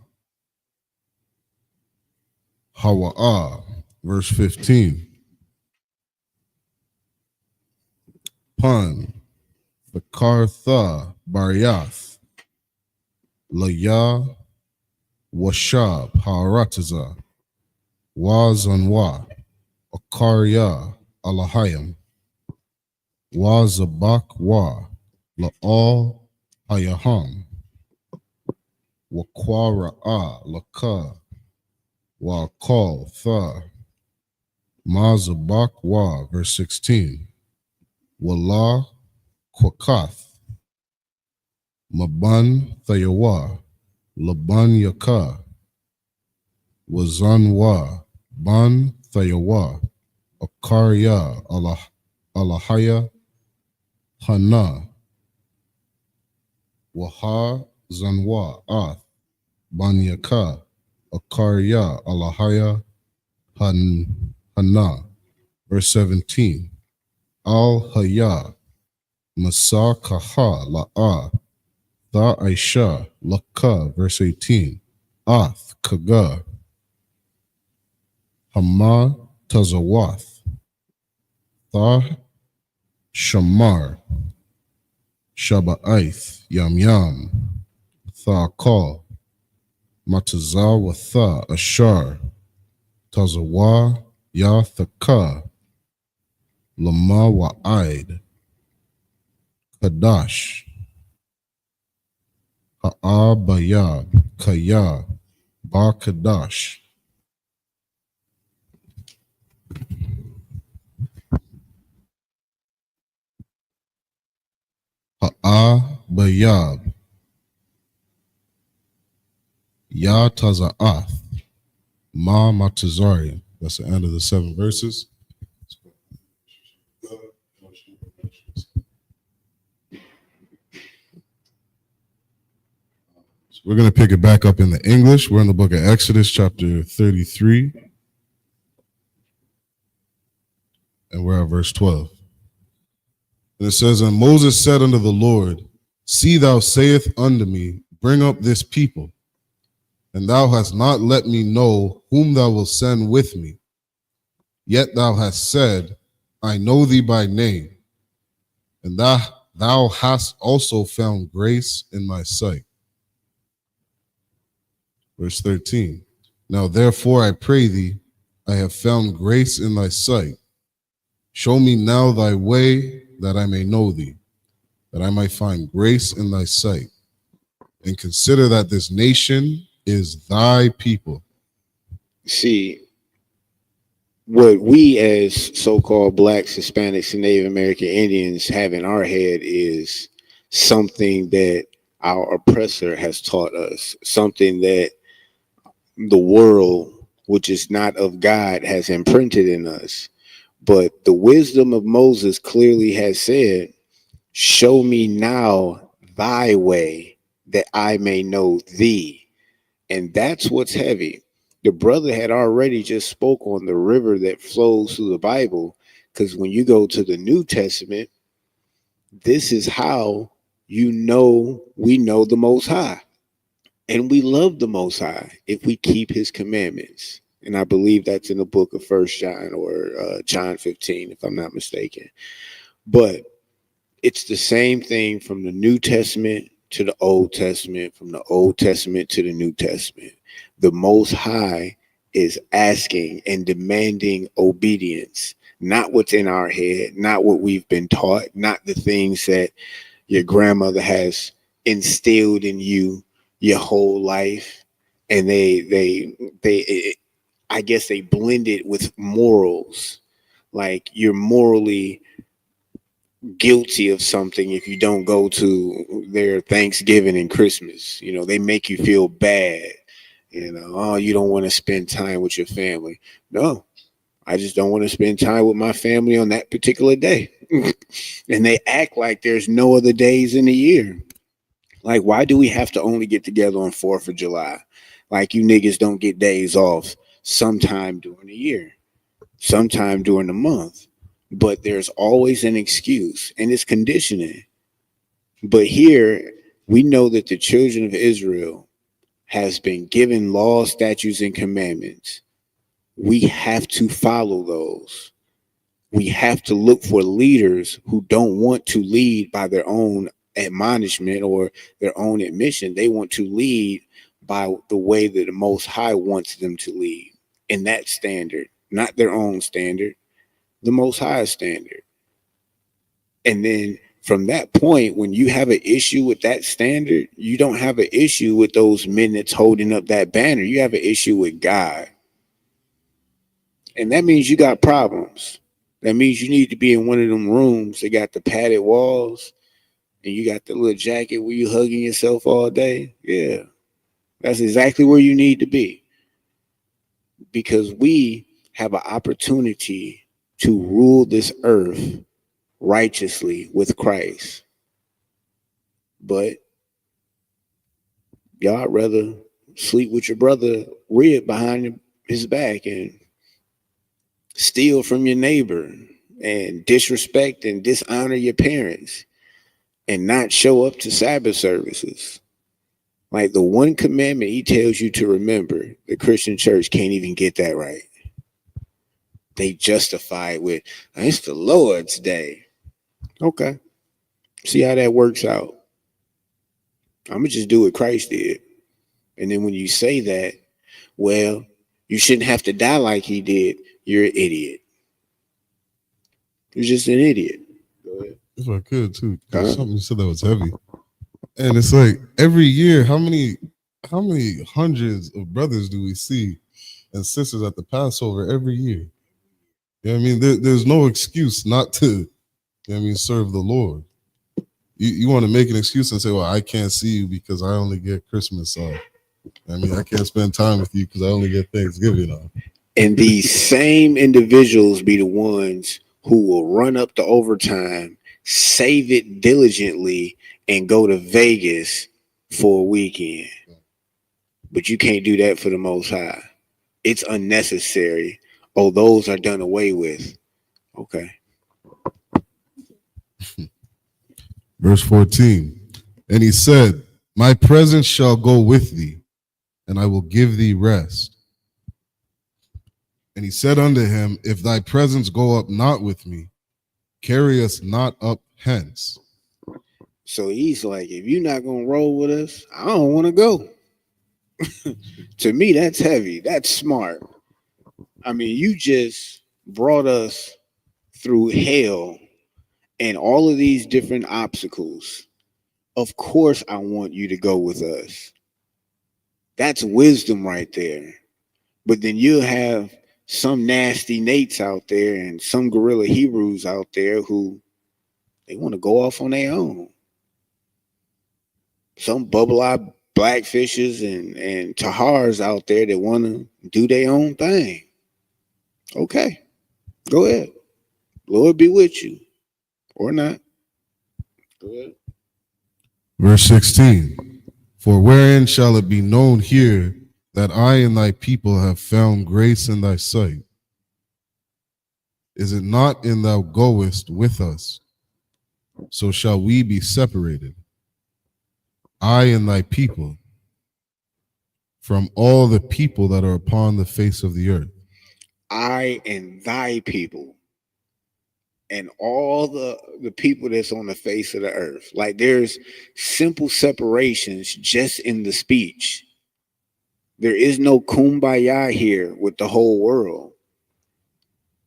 Hawa'ah, verse 15. Pun, Thakartha, Baryath, Laya, Washab, Harataza, Wazanwa, Akarya, Alahayam, Wazabak Wa, La'al, Hayaham, Wakwara'a, Laka, Wa'akal, Tha, Mazabak Wa, verse 16. Wala, Kwakath, Maban Thayawa, Laban Yaka, Wazanwa, Ban Thayawa, Akarya, Alahaya, Hana, Waha Zanwa, Ath, Ban Yaka, Akarya, Alahaya, Hana, verse 17. Al Haya, Masa kaha la'a. Tha Aisha laka. Verse 18. Ath kaga. Hama tazawath. Tha shamar. Shaba'aith yam yam. Tha ka. Matazawatha ashar. Tazawa ya thaka. Lama wa'id. Kadash. Ha'abayab. Kaya. Ba Kadash. Ha'abayab. Ya Taza'ath. Ma Matazari. That's the end of the 7 verses. So we're going to pick it back up in the English. We're in the book of Exodus, chapter 33. And we're at verse 12. And it says, And Moses said unto the Lord, See, thou sayest unto me, Bring up this people. And thou hast not let me know whom thou wilt send with me. Yet thou hast said, I know thee by name, and thou hast also found grace in my sight. Verse 13. Now therefore I pray thee, I have found grace in thy sight. Show me now thy way, that I may know thee, that I might find grace in thy sight. And consider that this nation is thy people. See, what we as so-called blacks, Hispanics, and Native American Indians have in our head is something that our oppressor has taught us, something that the world, which is not of God, has imprinted in us. But the wisdom of Moses clearly has said, show me now thy way, that I may know thee. And that's what's heavy. The brother had already just spoke on the river that flows through the Bible, because when you go to the New Testament, this is how we know the Most High. And we love the Most High if we keep his commandments. And I believe that's in the book of 1 John or John 15, if I'm not mistaken. But it's the same thing from the New Testament to the Old Testament, from the Old Testament to the New Testament. The Most High is asking and demanding obedience, not what's in our head, not what we've been taught, not the things that your grandmother has instilled in you your whole life. And I guess they blend it with morals. Like you're morally guilty of something if you don't go to their Thanksgiving and Christmas. You know, they make you feel bad. You know, oh, you don't want to spend time with your family. No, I just don't want to spend time with my family on that particular day. And they act like there's no other days in the year. Like, why do we have to only get together on 4th of July? Like, you niggas don't get days off sometime during the year, sometime during the month. But there's always an excuse, and it's conditioning. But here, we know that the children of Israel has been given laws, statutes, and commandments. We have to follow those. We have to look for leaders who don't want to lead by their own admonishment or their own admission. They want to lead by the way that the Most High wants them to lead. In that standard, not their own standard, the Most High standard. And then from that point, when you have an issue with that standard, you don't have an issue with those men that's holding up that banner. You have an issue with God. And that means you got problems. That means you need to be in one of them rooms that got the padded walls and you got the little jacket where you hugging yourself all day. Yeah, that's exactly where you need to be. Because we have an opportunity to rule this earth righteously with Christ. But y'all rather sleep with your brother rib behind his back and steal from your neighbor and disrespect and dishonor your parents. and not show up to Sabbath services. Like the one commandment he tells you to remember, the Christian church can't even get that right. They justify it with, it's the Lord's day. Okay. See how that works out. I'm going to just do what Christ did. And then when you say that, well, you shouldn't have to die like he did, you're an idiot. You're just an idiot. Go ahead. If I could too, something you said that was heavy. And it's like every year, how many hundreds of brothers do we see and sisters at the Passover every year? You know what I mean? There's no excuse not to, you know what I mean, serve the Lord. You want to make an excuse and say, well, I can't see you because I only get Christmas off. I mean, I can't spend time with you because I only get Thanksgiving off. And these same individuals be the ones who will run up the overtime, save it diligently, and go to Vegas for a weekend. But you can't do that for the Most High. It's unnecessary. Oh, those are done away with. Okay. Verse 14. And he said, my presence shall go with thee, and I will give thee rest. And he said unto him, if thy presence go up not with me, carry us not up hence. So he's like, if you're not going to roll with us, I don't want to go. To me, that's heavy. That's smart. I mean, you just brought us through hell and all of these different obstacles. Of course, I want you to go with us. That's wisdom right there. But then you'll have some nasty Nates out there and some guerrilla Hebrews out there who they want to go off on their own. Some bubble-eyed blackfishes and tahars out there that want to do their own thing. Okay, go ahead. Lord be with you. Or not. Go ahead. Verse 16. For wherein shall it be known here that I and thy people have found grace in thy sight? Is it not in thou goest with us? So shall we be separated, I and thy people, from all the people that are upon the face of the earth. I and thy people, and all the people that's on the face of the earth. Like there's simple separations just in the speech. There is no kumbaya here with the whole world.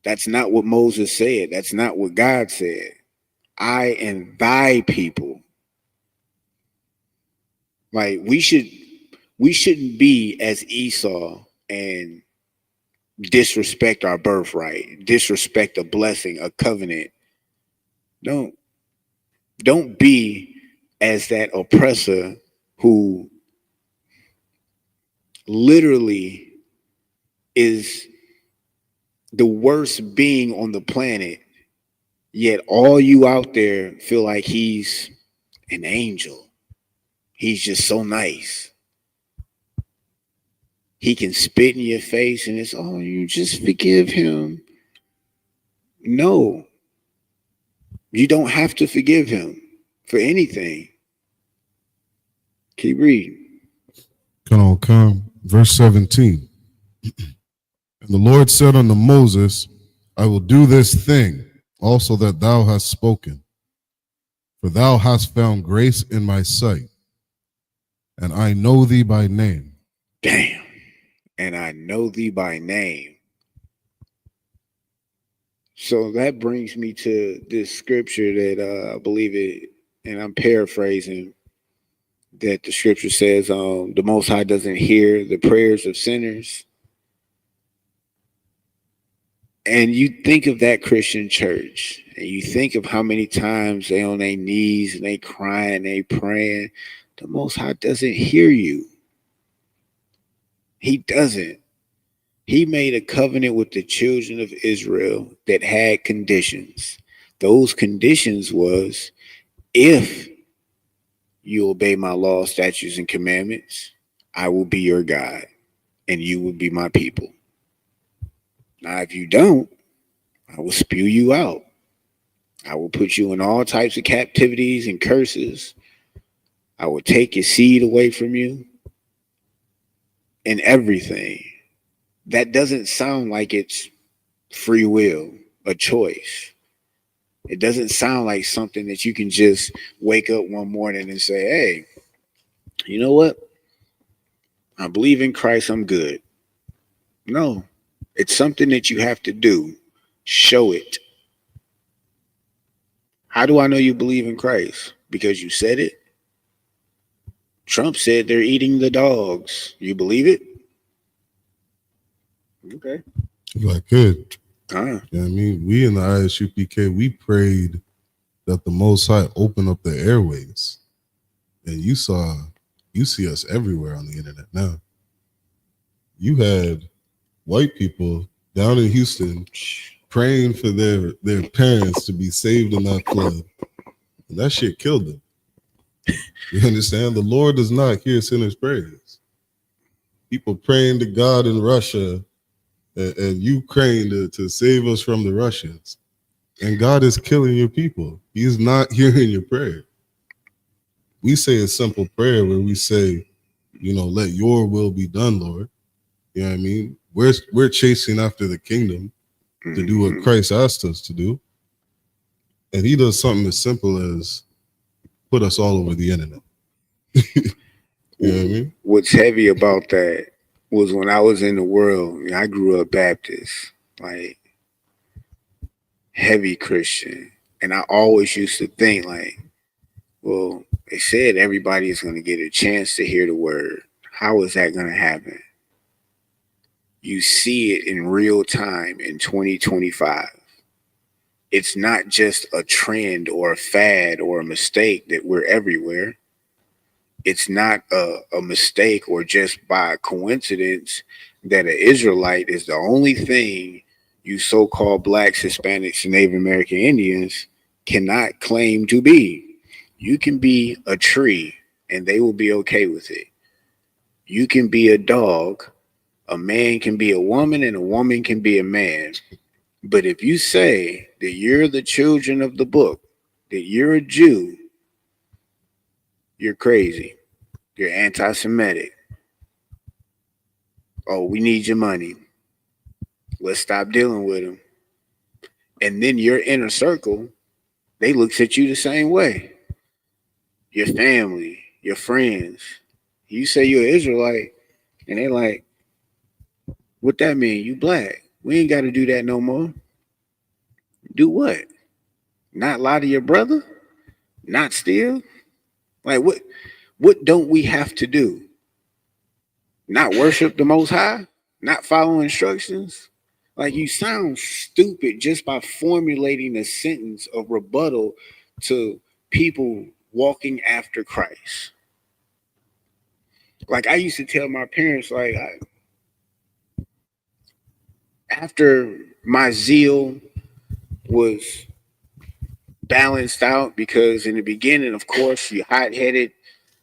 That's not what Moses said. That's not what God said. I and thy people. Like we shouldn't be as Esau and disrespect our birthright, disrespect a blessing, a covenant. Don't be as that oppressor who literally is the worst being on the planet, yet all you out there feel like he's an angel. He's just so nice. He can spit in your face and it's, oh, you just forgive him. No, you don't have to forgive him for anything. Keep reading. Come. Verse 17. And the Lord said unto Moses, I will do this thing also that thou hast spoken, for thou hast found grace in my sight, and I know thee by name. Damn. And I know thee by name. So that brings me to this scripture that I believe it, and I'm paraphrasing, that the scripture says the Most High doesn't hear the prayers of sinners. And you think of that Christian church, and you think of how many times they on their knees and they crying, they praying. The Most High doesn't hear you. He doesn't. He made a covenant with the children of Israel that had conditions. Those conditions was, if you obey my laws, statutes, and commandments, I will be your God, and you will be my people. Now, if you don't, I will spew you out. I will put you in all types of captivities and curses. I will take your seed away from you and everything. That doesn't sound like it's free will, a choice. It doesn't sound like something that you can just wake up one morning and say, hey, you know what? I believe in Christ, I'm good. No, it's something that you have to do. Show it. How do I know you believe in Christ? Because you said it. Trump said they're eating the dogs. You believe it? Okay. If I could. Ah. Yeah, I mean, we in the I.S.U.P.K, we prayed that the Most High open up the airways. And you see us everywhere on the internet now. You had white people down in Houston praying for their parents to be saved in that flood. And that shit killed them. You understand? The Lord does not hear sinners' prayers. People praying to God in Russia and Ukraine to save us from the Russians. And God is killing your people. He's not hearing your prayer. We say a simple prayer where we say, let your will be done, Lord. You know what I mean? We're chasing after the kingdom to do what Christ asked us to do. And he does something as simple as put us all over the internet. You know what I mean? What's heavy about that was when I was in the world, I grew up Baptist, like heavy Christian. And I always used to think like, well, they said everybody is going to get a chance to hear the word. How is that going to happen? You see it in real time in 2025. It's not just a trend or a fad or a mistake that we're everywhere. It's not a mistake or just by coincidence that an Israelite is the only thing you so-called blacks, Hispanics, and Native American Indians cannot claim to be. You can be a tree and they will be okay with it. You can be a dog, a man can be a woman, and a woman can be a man. But if you say that you're the children of the book, that you're a Jew, you're crazy. You're anti-Semitic. Oh, we need your money. Let's stop dealing with them. And then your inner circle, they looks at you the same way. Your family, your friends. You say you're an Israelite, and they're like, what that mean? You black. We ain't got to do that no more. Do what? Not lie to your brother? Not steal? Like what don't we have to do? Not worship the Most High? Not follow instructions? Like you sound stupid just by formulating a sentence of rebuttal to people walking after Christ. Like I used to tell my parents, like after my zeal was balanced out, because in the beginning, of course, you're hot headed.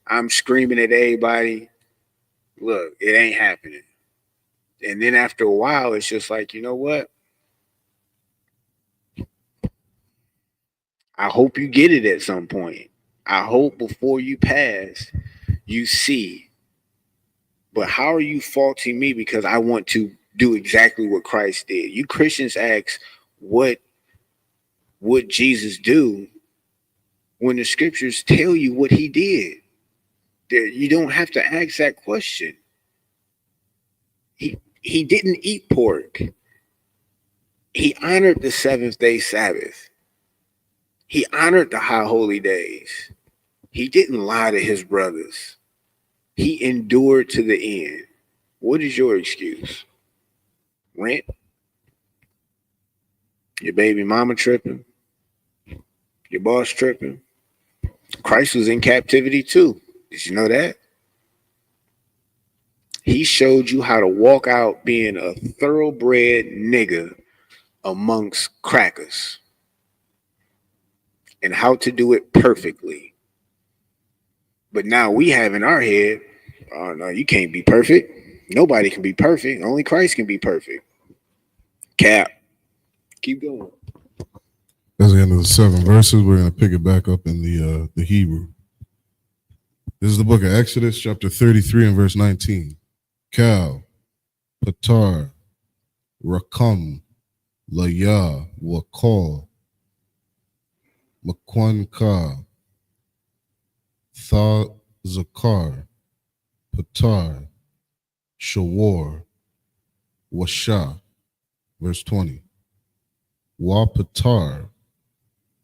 I'm screaming at everybody. Look, it ain't happening. And then after a while, it's just like, you know what? I hope you get it at some point. I hope before you pass, you see. But how are you faulting me because I want to do exactly what Christ did? You Christians ask, what would Jesus do when the scriptures tell you what he did? You don't have to ask that question. He didn't eat pork. He honored the seventh day Sabbath. He honored the high holy days. He didn't lie to his brothers. He endured to the end. What is your excuse? Rent? Your baby mama tripping? Your boss tripping? Christ was in captivity too. Did you know that? He showed you how to walk out being a thoroughbred nigga amongst crackers and how to do it perfectly. But now we have in our head, oh no, you can't be perfect. Nobody can be perfect. Only Christ can be perfect. Cap. Keep going. That's the end of the 7 verses. We're going to pick it back up in the Hebrew. This is the book of Exodus, chapter 33 and verse 19. Kal, Patar, Rakam, Laya, Wakal, Makwanka, Tha Zakar, Patar, Shawar, Washa. Verse 20. Wa Patar,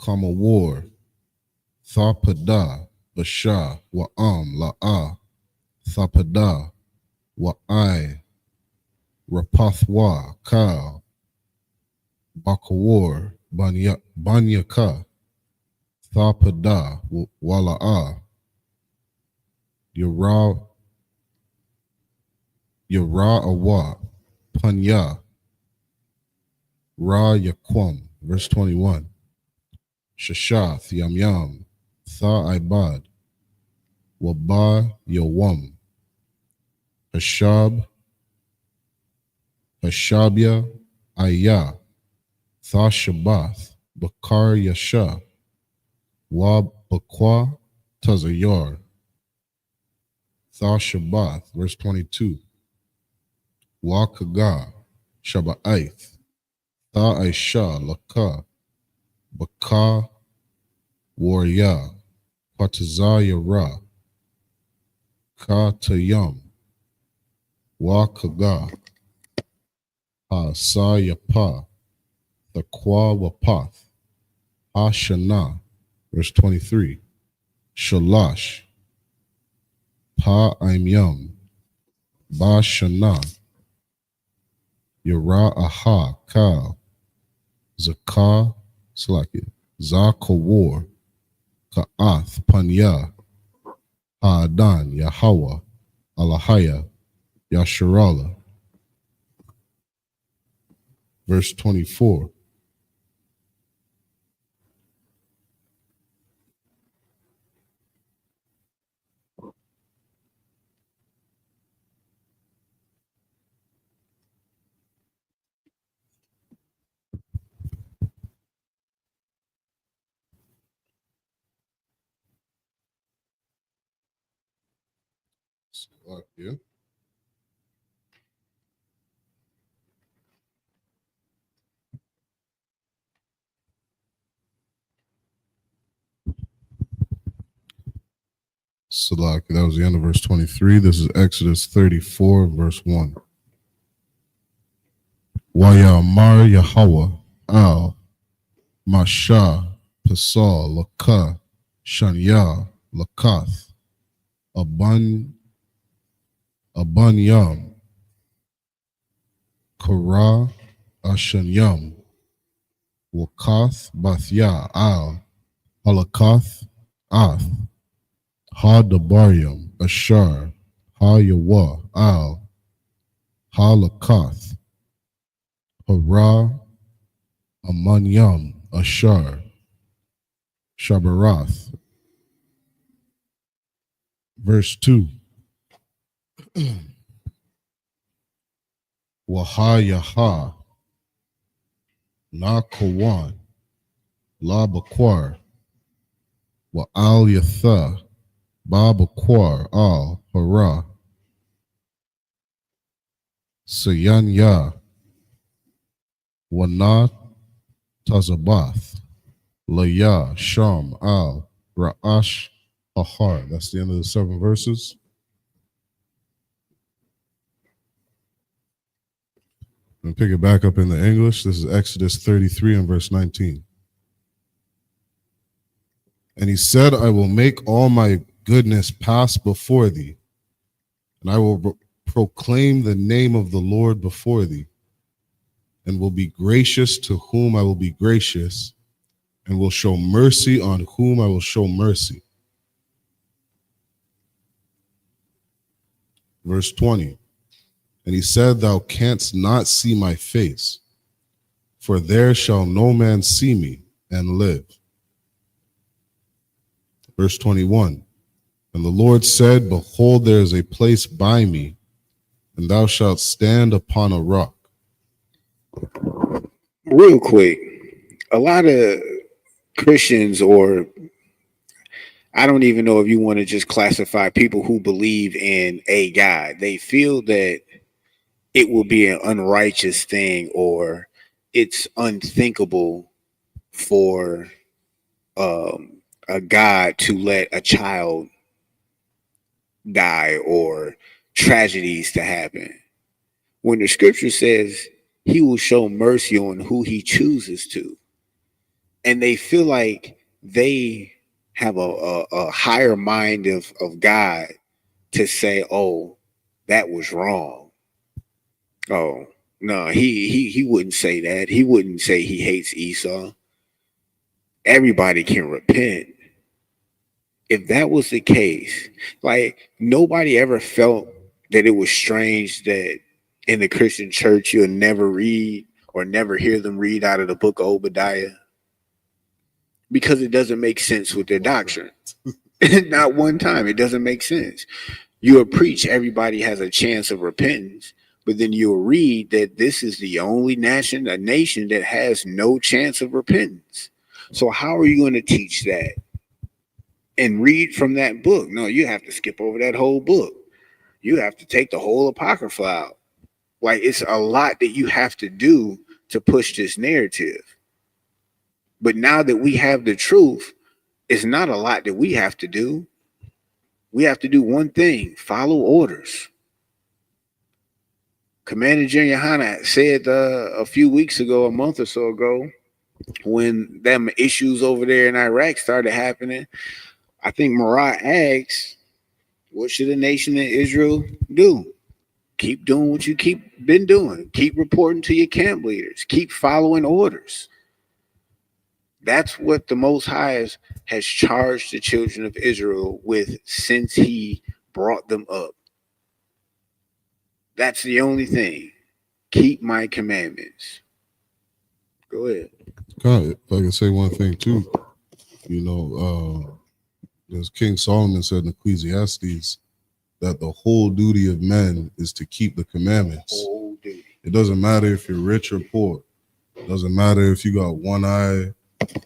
Kamawar, Thapada, Basha, Wa'am, La'a, Thapada, Wa'ai, Rapathwa, Kal, Bakawar, Banyaka, Thapada, Wala'a, Yara'awa, Panya, Ra Yaquam. Verse 21. Shashath, Yamyam, Tha'ibad, Waba Yawam, Hashab, Hashabya, Ayah, Thashabath, Bakar Yasha, Wab Bakwa, Tazayar, Thashabath. Verse 22. Wakaga, Shaba'ath, Tha'aisha, Laka, Baka, Warya, Patazayara, Katayam, Wakaga, Sayapa, Thakwa Wapath, Ashana. Verse 23. Shalash, Pa Aimyam, Ba Shana, Yara Aha, Kal, Zakah, Slakia, Zakawar, Ka'ath, Panya, Ha'adan, Yahweh, Alahaya, Yasharala. Verse 24. Salakia. Salak. That was the end of verse 23. This is Exodus 34, verse 1. Wayamar Yahweh al Masha Pasal Laka Shanya Lakath Abanyam Kara Ashanyam Wakath Bathya al Halakath Ath Ha Dabaryam Ashar Ha Yawa al Halakath Hara Amanyam Ashar Shabarath. Verse 2. Wahayaha Na Kawan La Bakwar Wa Al Yatha Ba Bakwar Al Hara Sayanya Wana Tazabath Laya Sham Al Ra'ash Ahar. That's the end of the 7 verses. And pick it back up in the English. This is Exodus 33 and verse 19. And he said, I will make all my goodness pass before thee, and I will proclaim the name of the Lord before thee, and will be gracious to whom I will be gracious, and will show mercy on whom I will show mercy. Verse 20. And he said, thou canst not see my face, for there shall no man see me and live. Verse 21. And the Lord said, behold, there is a place by me, and thou shalt stand upon a rock. Real quick, a lot of Christians, or I don't even know if you want to just classify people who believe in a God, they feel that it will be an unrighteous thing, or it's unthinkable for a God to let a child die or tragedies to happen. When the scripture says he will show mercy on who he chooses to, and they feel like they have a higher mind of God to say, oh, that was wrong. Oh, no, he wouldn't say that. He wouldn't say he hates Esau. Everybody can repent. If that was the case, like nobody ever felt that it was strange that in the Christian church you'll never read or never hear them read out of the book of Obadiah, because it doesn't make sense with their doctrine. Not one time. It doesn't make sense. You'll preach everybody has a chance of repentance, but then you'll read that this is the only nation that has no chance of repentance. So how are you going to teach that and read from that book? No, you have to skip over that whole book. You have to take the whole Apocrypha out. Like, it's a lot that you have to do to push this narrative. But now that we have the truth, it's not a lot that we have to do. We have to do one thing: follow orders. Commander General YAHANNA said a few weeks ago, a month or so ago, when them issues over there in Iraq started happening, I think Murat asked, what should a nation in Israel do? Keep doing what you been doing. Keep reporting to your camp leaders. Keep following orders. That's what the Most High has charged the children of Israel with since he brought them up. That's the only thing. Keep my commandments. Go ahead. God, if I can say one thing too, you know, as King Solomon said in Ecclesiastes, that the whole duty of men is to keep the commandments. Whole duty. It doesn't matter if you're rich or poor. It doesn't matter if you got one eye,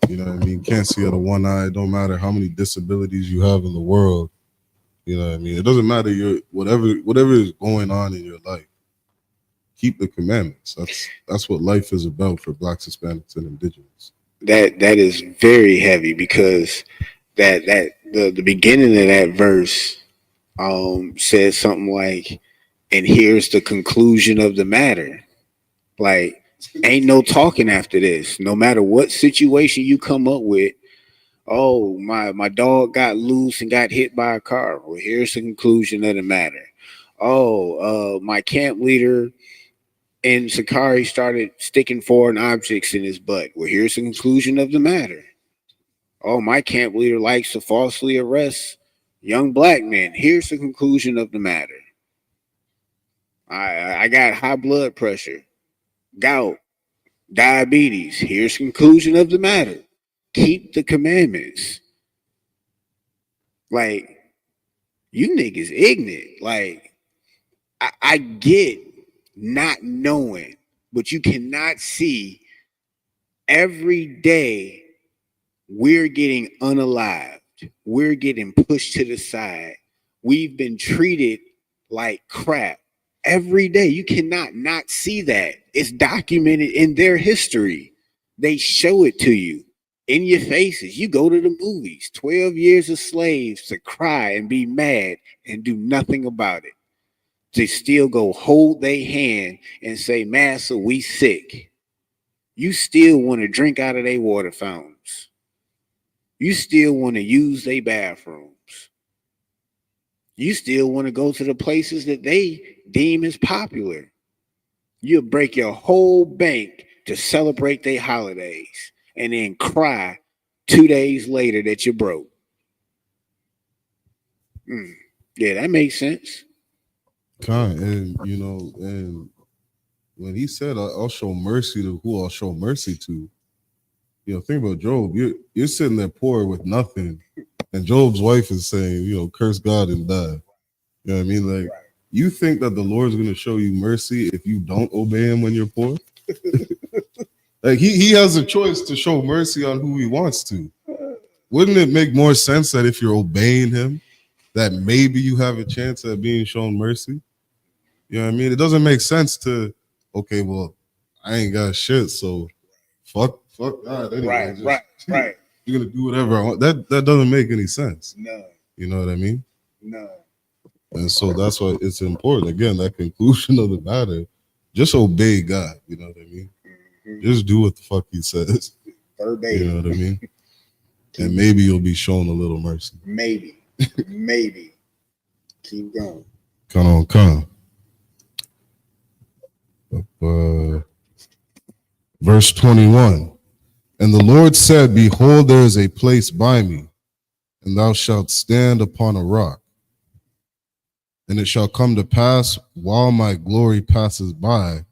you know what I mean, can't see out of one eye. It don't matter how many disabilities you have in the world. You know what I mean? It doesn't matter your whatever is going on in your life. Keep the commandments. That's what life is about for Blacks, Hispanics, and Indigenous. That is very heavy, because the beginning of that verse says something like, and here's the conclusion of the matter. Like, ain't no talking after this. No matter what situation you come up with, oh, my dog got loose and got hit by a car. Well, here's the conclusion of the matter. Oh, my camp leader in Sakari started sticking foreign objects in his butt. Well, here's the conclusion of the matter. Oh, my camp leader likes to falsely arrest young black men. Here's the conclusion of the matter. I got high blood pressure, gout, diabetes. Here's the conclusion of the matter. Keep the commandments. Like, you niggas ignorant. Like, I get not knowing, but you cannot see every day we're getting unalived. We're getting pushed to the side. We've been treated like crap every day. You cannot not see that. It's documented in their history. They show it to you in your faces. You go to the movies, 12 years of slaves, to cry and be mad and do nothing about it. They still go hold their hand and say, Master, we sick. You still want to drink out of their water fountains. You still want to use their bathrooms. You still want to go to the places that they deem as popular. You'll break your whole bank to celebrate their holidays and then cry 2 days later that you're broke. Yeah, that makes sense. And you know, and when he said, "I'll show mercy to who I'll show mercy to," you know, think about Job. You're sitting there poor with nothing, and Job's wife is saying, you know, curse God and die. You know what I mean? Like, you think that the Lord's going to show you mercy if you don't obey Him when you're poor? Like he has a choice to show mercy on who he wants to. Wouldn't it make more sense that if you're obeying him, that maybe you have a chance at being shown mercy? You know what I mean? It doesn't make sense to, okay, well, I ain't got shit, so fuck God anyway. Right. You're gonna do whatever I want. That doesn't make any sense. No. You know what I mean? No. And so that's why it's important. Again, that conclusion of the matter, just obey God. You know what I mean? Mm-hmm. Just do what the fuck he says. Verbatim. You know what I mean? And maybe you'll be shown a little mercy. Maybe. Keep going. Come. Verse 21. And the Lord said, behold, there is a place by me, and thou shalt stand upon a rock. And it shall come to pass, while my glory passes by,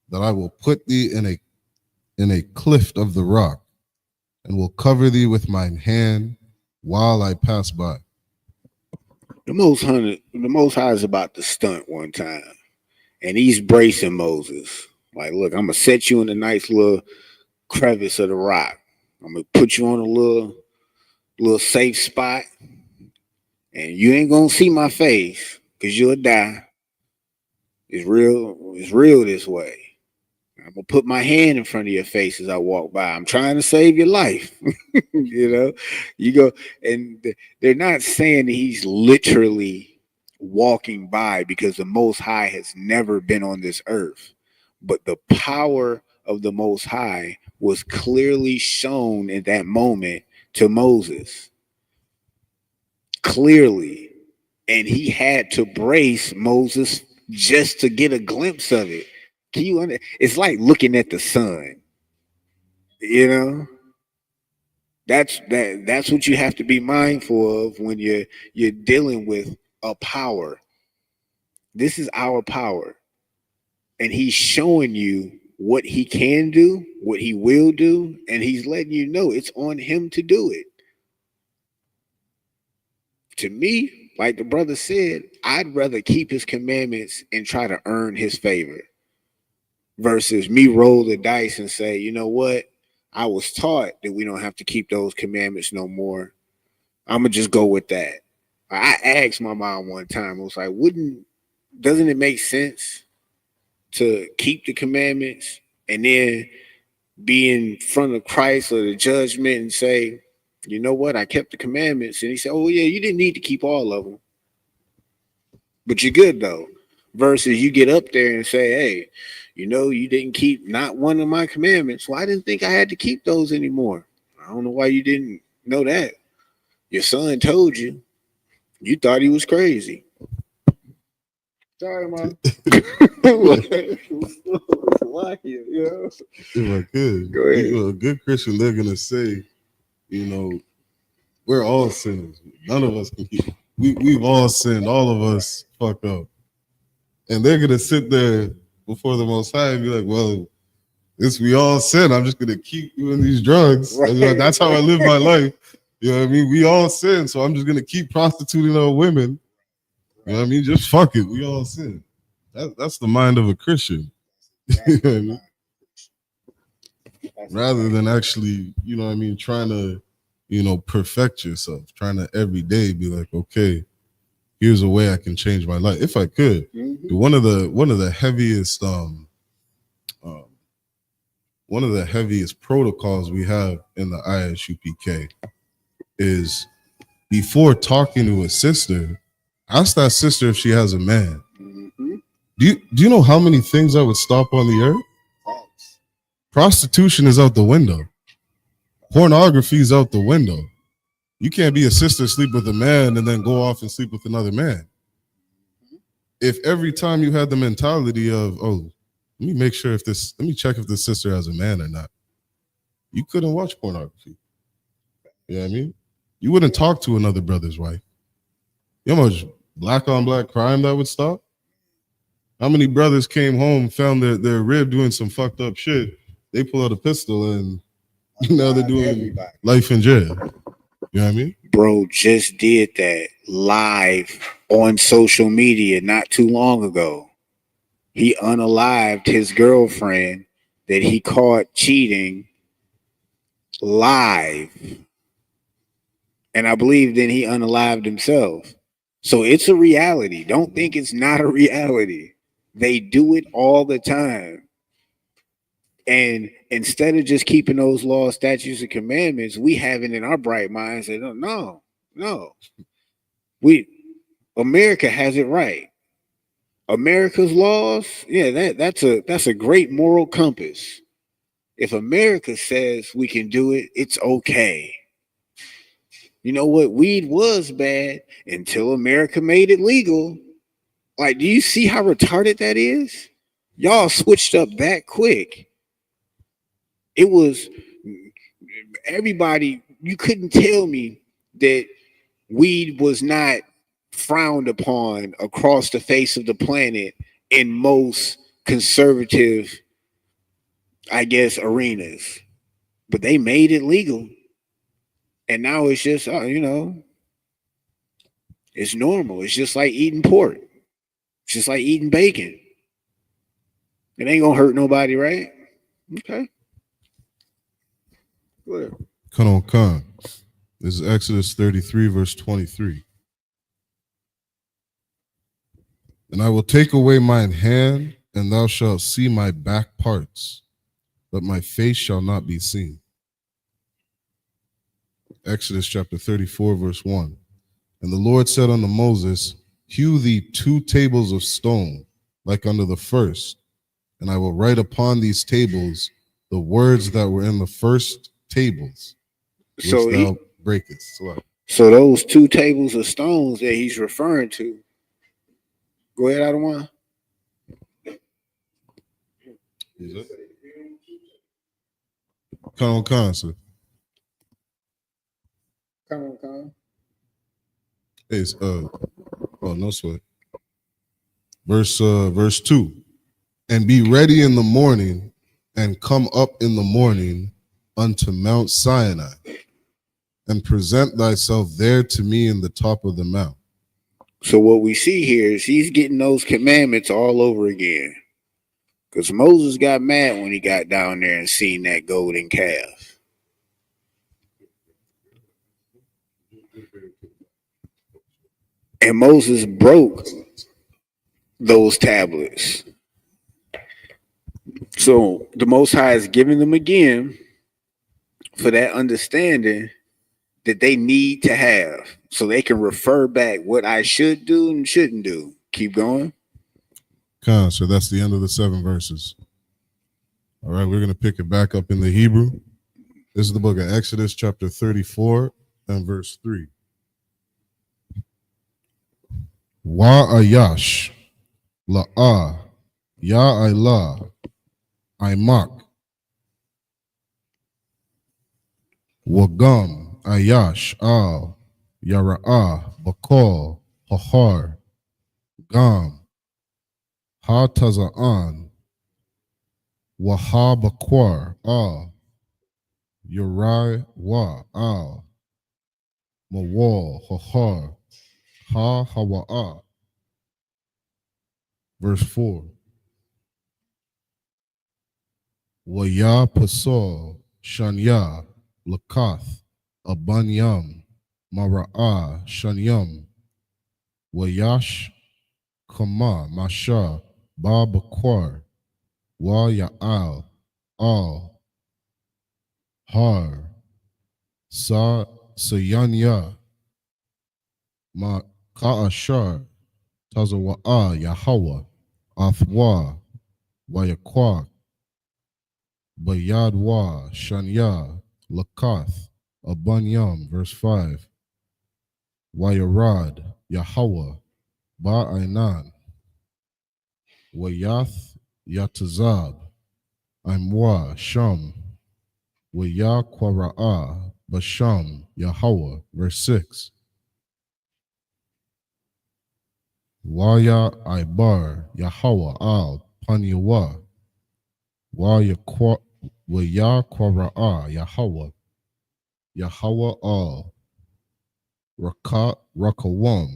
that I will put thee in a clift of the rock, and will cover thee with mine hand while I pass by. The Most High is about to stunt one time, and he's bracing Moses. Like, look, I'm gonna set you in a nice little crevice of the rock. I'm gonna put you on a little safe spot, and you ain't gonna see my face because you'll die. It's real this way. I'm gonna put my hand in front of your face as I walk by. I'm trying to save your life. You know, you go, and they're not saying that he's literally walking by, because the Most High has never been on this earth, but the power of the Most High was clearly shown in that moment to Moses. Clearly. And he had to brace Moses just to get a glimpse of it. It's like looking at the sun. You know? That's what you have to be mindful of when you're dealing with a power. This is our power. And he's showing you what he can do, what he will do, and he's letting you know it's on him to do it. To me, like the brother said, I'd rather keep his commandments and try to earn his favor versus me roll the dice and say, you know what? I was taught that we don't have to keep those commandments no more. I'm going to just go with that. I asked my mom one time, I was like, doesn't it make sense to keep the commandments and then be in front of Christ or the judgment and say, you know what? I kept the commandments. And he said, oh, yeah, you didn't need to keep all of them. But you're good, though. Versus you get up there and say, hey, you know, you didn't keep not one of my commandments. Well, I didn't think I had to keep those anymore. I don't know why you didn't know that. Your son told you. You thought he was crazy. Sorry, man. Like it, you know? If I could, Go ahead. a good Christian, they're gonna say, you know, we're all sinners. None of us can keep. We've all sinned. All of us fuck up, and they're gonna sit there before the Most High and be like, "Well, we all sin. I'm just gonna keep doing these drugs. Right. That's how I live my life. You know what I mean? We all sin, so I'm just gonna keep prostituting our women. You know what I mean? Just fuck it. We all sin. That's the mind of a Christian. You know what I mean? Rather than actually, you know what I mean, trying to, you know, perfect yourself, trying to every day be like, okay, here's a way I can change my life. If I could. Mm-hmm. One of the heaviest protocols we have in the I.S.U.P.K is before talking to a sister, ask that sister if she has a man. Mm-hmm. Do you know how many things that would stop on the earth? Prostitution is out the window. Pornography is out the window. You can't be a sister, sleep with a man, and then go off and sleep with another man. If every time you had the mentality of, oh, let me check if this sister has a man or not, you couldn't watch pornography. You know what I mean? You wouldn't talk to another brother's wife. You know how much black on black crime that would stop? How many brothers came home, found their rib doing some fucked up shit? They pull out a pistol and now they're doing life in jail. You know what I mean? Bro just did that live on social media not too long ago. He unalived his girlfriend that he caught cheating live. And I believe then he unalived himself. So it's a reality. Don't think it's not a reality. They do it all the time. And instead of just keeping those laws, statutes, and commandments, we have it in our bright minds that no, America has it right. America's laws, yeah, that's a great moral compass. If America says we can do it, it's okay. You know what? Weed was bad until America made it legal. Like, do you see how retarded that is? Y'all switched up that quick. It was everybody. You couldn't tell me that weed was not frowned upon across the face of the planet in most conservative, I guess, arenas. But they made it legal. And now it's just, it's normal. It's just like eating pork. It's just like eating bacon. It ain't gonna hurt nobody, right? Okay. Go ahead. Khan. This is Exodus 33, verse 23. And I will take away mine hand, and thou shalt see my back parts, but my face shall not be seen. Exodus chapter 34, verse 1. And the Lord said unto Moses, hew thee 2 tables of stone, like unto the first, and I will write upon these tables the words that were in the first tables, which thou breakest. So those 2 tables of stones that he's referring to. Go ahead, Adawan. Khan, sir. Come. Hey, no sweat. Verse 2. And be ready in the morning, and come up in the morning unto Mount Sinai, and present thyself there to me in the top of the mount. So what we see here is he's getting those commandments all over again. Because Moses got mad when he got down there and seen that golden calf. And Moses broke those tablets. So the Most High is giving them again for that understanding that they need to have, so they can refer back what I should do and shouldn't do. Keep going. So that's the end of the 7 verses. All right, we're going to pick it back up in the Hebrew. This is the book of Exodus chapter 34 and verse 3. Wa-ayash, la-ah, ya-ilah, I.M.A.K, Wagam, Ayash, Al, Yara'ah, Bakal, Hahar, Gam, Ha-Taza'an, Wahabakwar, Al, Uri, Wa, Al, Mawal, Hahar, Ha-Hawa'ah. Verse 4. Waya Pasal, Shanya, Lakath, Abanyam, Mara'ah, Shanyam, Wayash, Kama, Masha, Babakwar, Wa Ya'al, Al, Har, Sa, Sayanya, Ma Ka'ashar, Tazawa'a, Yahawa, Athwa, Wayakwak, Bayadwa, Shanya, Lakath, Abanyam, verse 5. Wayarad, Yahweh, Ba'ainan, Wayath, Yatazab, Imwa, Sham, Wayakwara'ah, Basham, Yahweh, verse 6. Waya Ibar, Yahweh, Al, Panyawa, Wayakwara'ah, Yahweh, Yahweh, Al, Rakawam,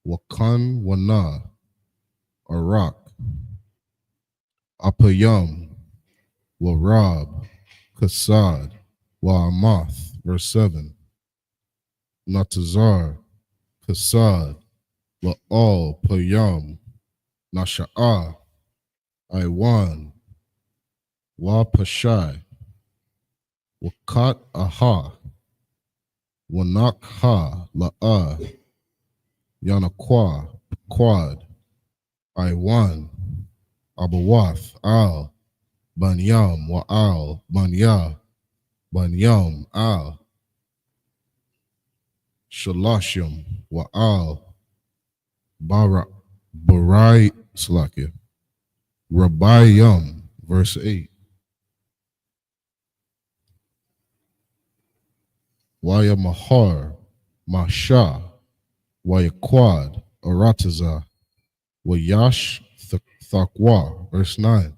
Wakan Wana, Arak, Apayam, Warab, Kasad, Wa'amath, verse 7. Natazar, Kasad, La'al, Payam, Nasha'ah, Iwan, Wa Pashai, Wakat Aha, Wanak Ha, La'ah, Yanaqua, Quad, Iwan, Abawath, Al, Banyam, Wa'al, Banya, Banyam, Al, Shalashim, Wa'al, Barai, Slakia, Rabayam, verse 8. Waya Mahar, Masha, Waya Quad, Arataza, Wayash Thakwa, verse 9.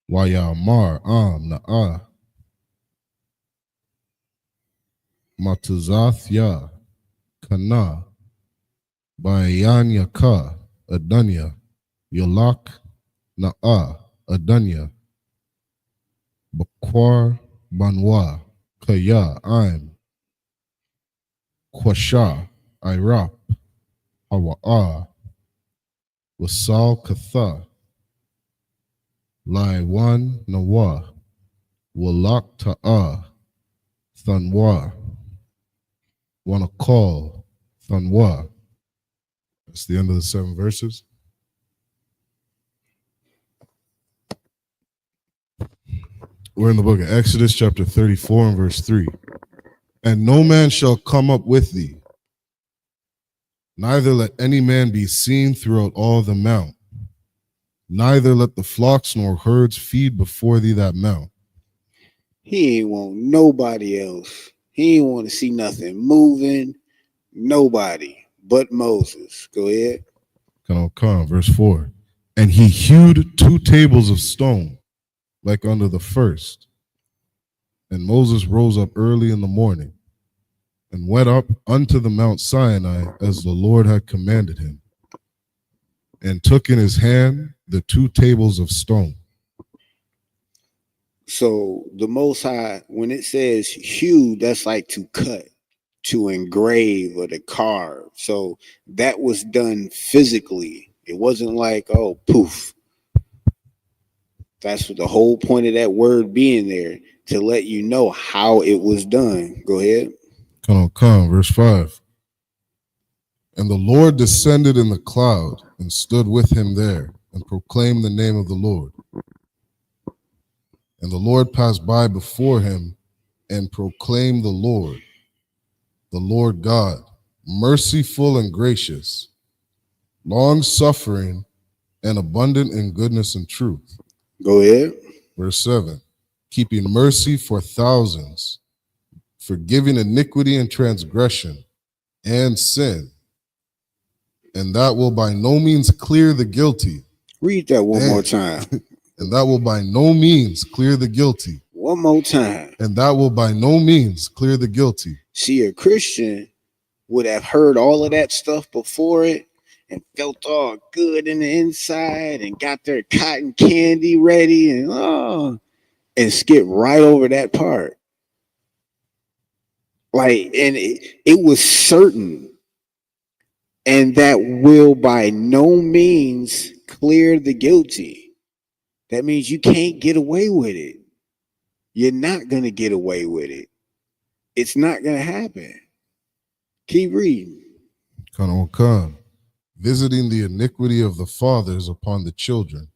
Waya Amar, Na'a, Matazath Ya, Kana, Bayan Yaka, Adanya, Yolak, Na'a, Adanya, Bakwar, Banwa, Kaya, Aim, Kwasha, Iraq, Hawa'a, Wasal Katha, Laiwan Nawa, Walak Ta'a, Thanwa, Wanakal, Thanwa. That's the end of the 7 verses. We're in the book of Exodus, chapter 34, and verse 3. And no man shall come up with thee, neither let any man be seen throughout all the mount, neither let the flocks nor herds feed before thee that mount. He ain't want nobody else. He ain't want to see nothing moving, nobody but Moses. Go ahead. Come, verse 4. And he hewed 2 tables of stone, like unto the first. And Moses rose up early in the morning, and went up unto the Mount Sinai, as the Lord had commanded him, and took in his hand the 2 tables of stone. So the Most High, when it says hew, that's like to cut, to engrave, or to carve. So that was done physically. It wasn't like, oh, poof. That's what the whole point of that word being there, to let you know how it was done. Go ahead. Come, verse 5. And the Lord descended in the cloud, and stood with him there, and proclaimed the name of the Lord. And the Lord passed by before him, and proclaimed the Lord God, merciful and gracious, long-suffering, and abundant in goodness and truth. Go ahead. Verse 7, keeping mercy for thousands, forgiving iniquity and transgression and sin, and that will by no means clear the guilty. Read that one more time. And that will by no means clear the guilty. One more time. And that will by no means clear the guilty. See, a Christian would have heard all of that stuff before it and felt all good in the inside and got their cotton candy ready and skip right over that part. Like, and it was certain, and that will by no means clear the guilty. That means you can't get away with it. You're not going to get away with it. It's not going to happen. Keep reading. Come, visiting the iniquity of the fathers upon the children,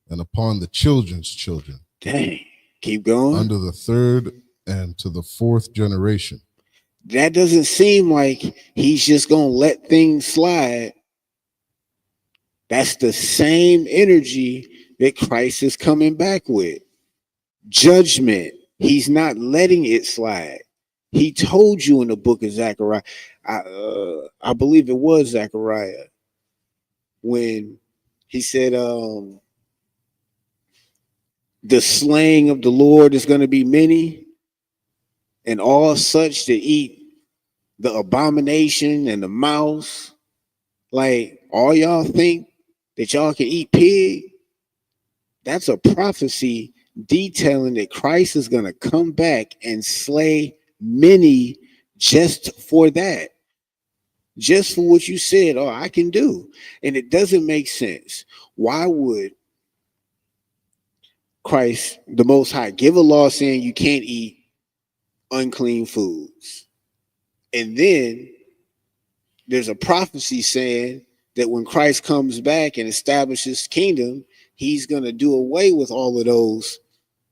and upon the children's children. Dang. Keep going. Under the 3rd and to the 4th generation. That doesn't seem like he's just going to let things slide. That's the same energy that Christ is coming back with. Judgment. He's not letting it slide. He told you in the book of Zechariah, I believe it was Zechariah, when he said, the slaying of the Lord is going to be many, and all such that eat the abomination and the mouse. Like, all y'all think that y'all can eat pig? That's a prophecy detailing that Christ is going to come back and slay many just for that, just for what you said, oh, I can do. And it doesn't make sense. Why would Christ, the Most High, give a law saying you can't eat unclean foods? And then there's a prophecy saying that when Christ comes back and establishes his kingdom, he's going to do away with all of those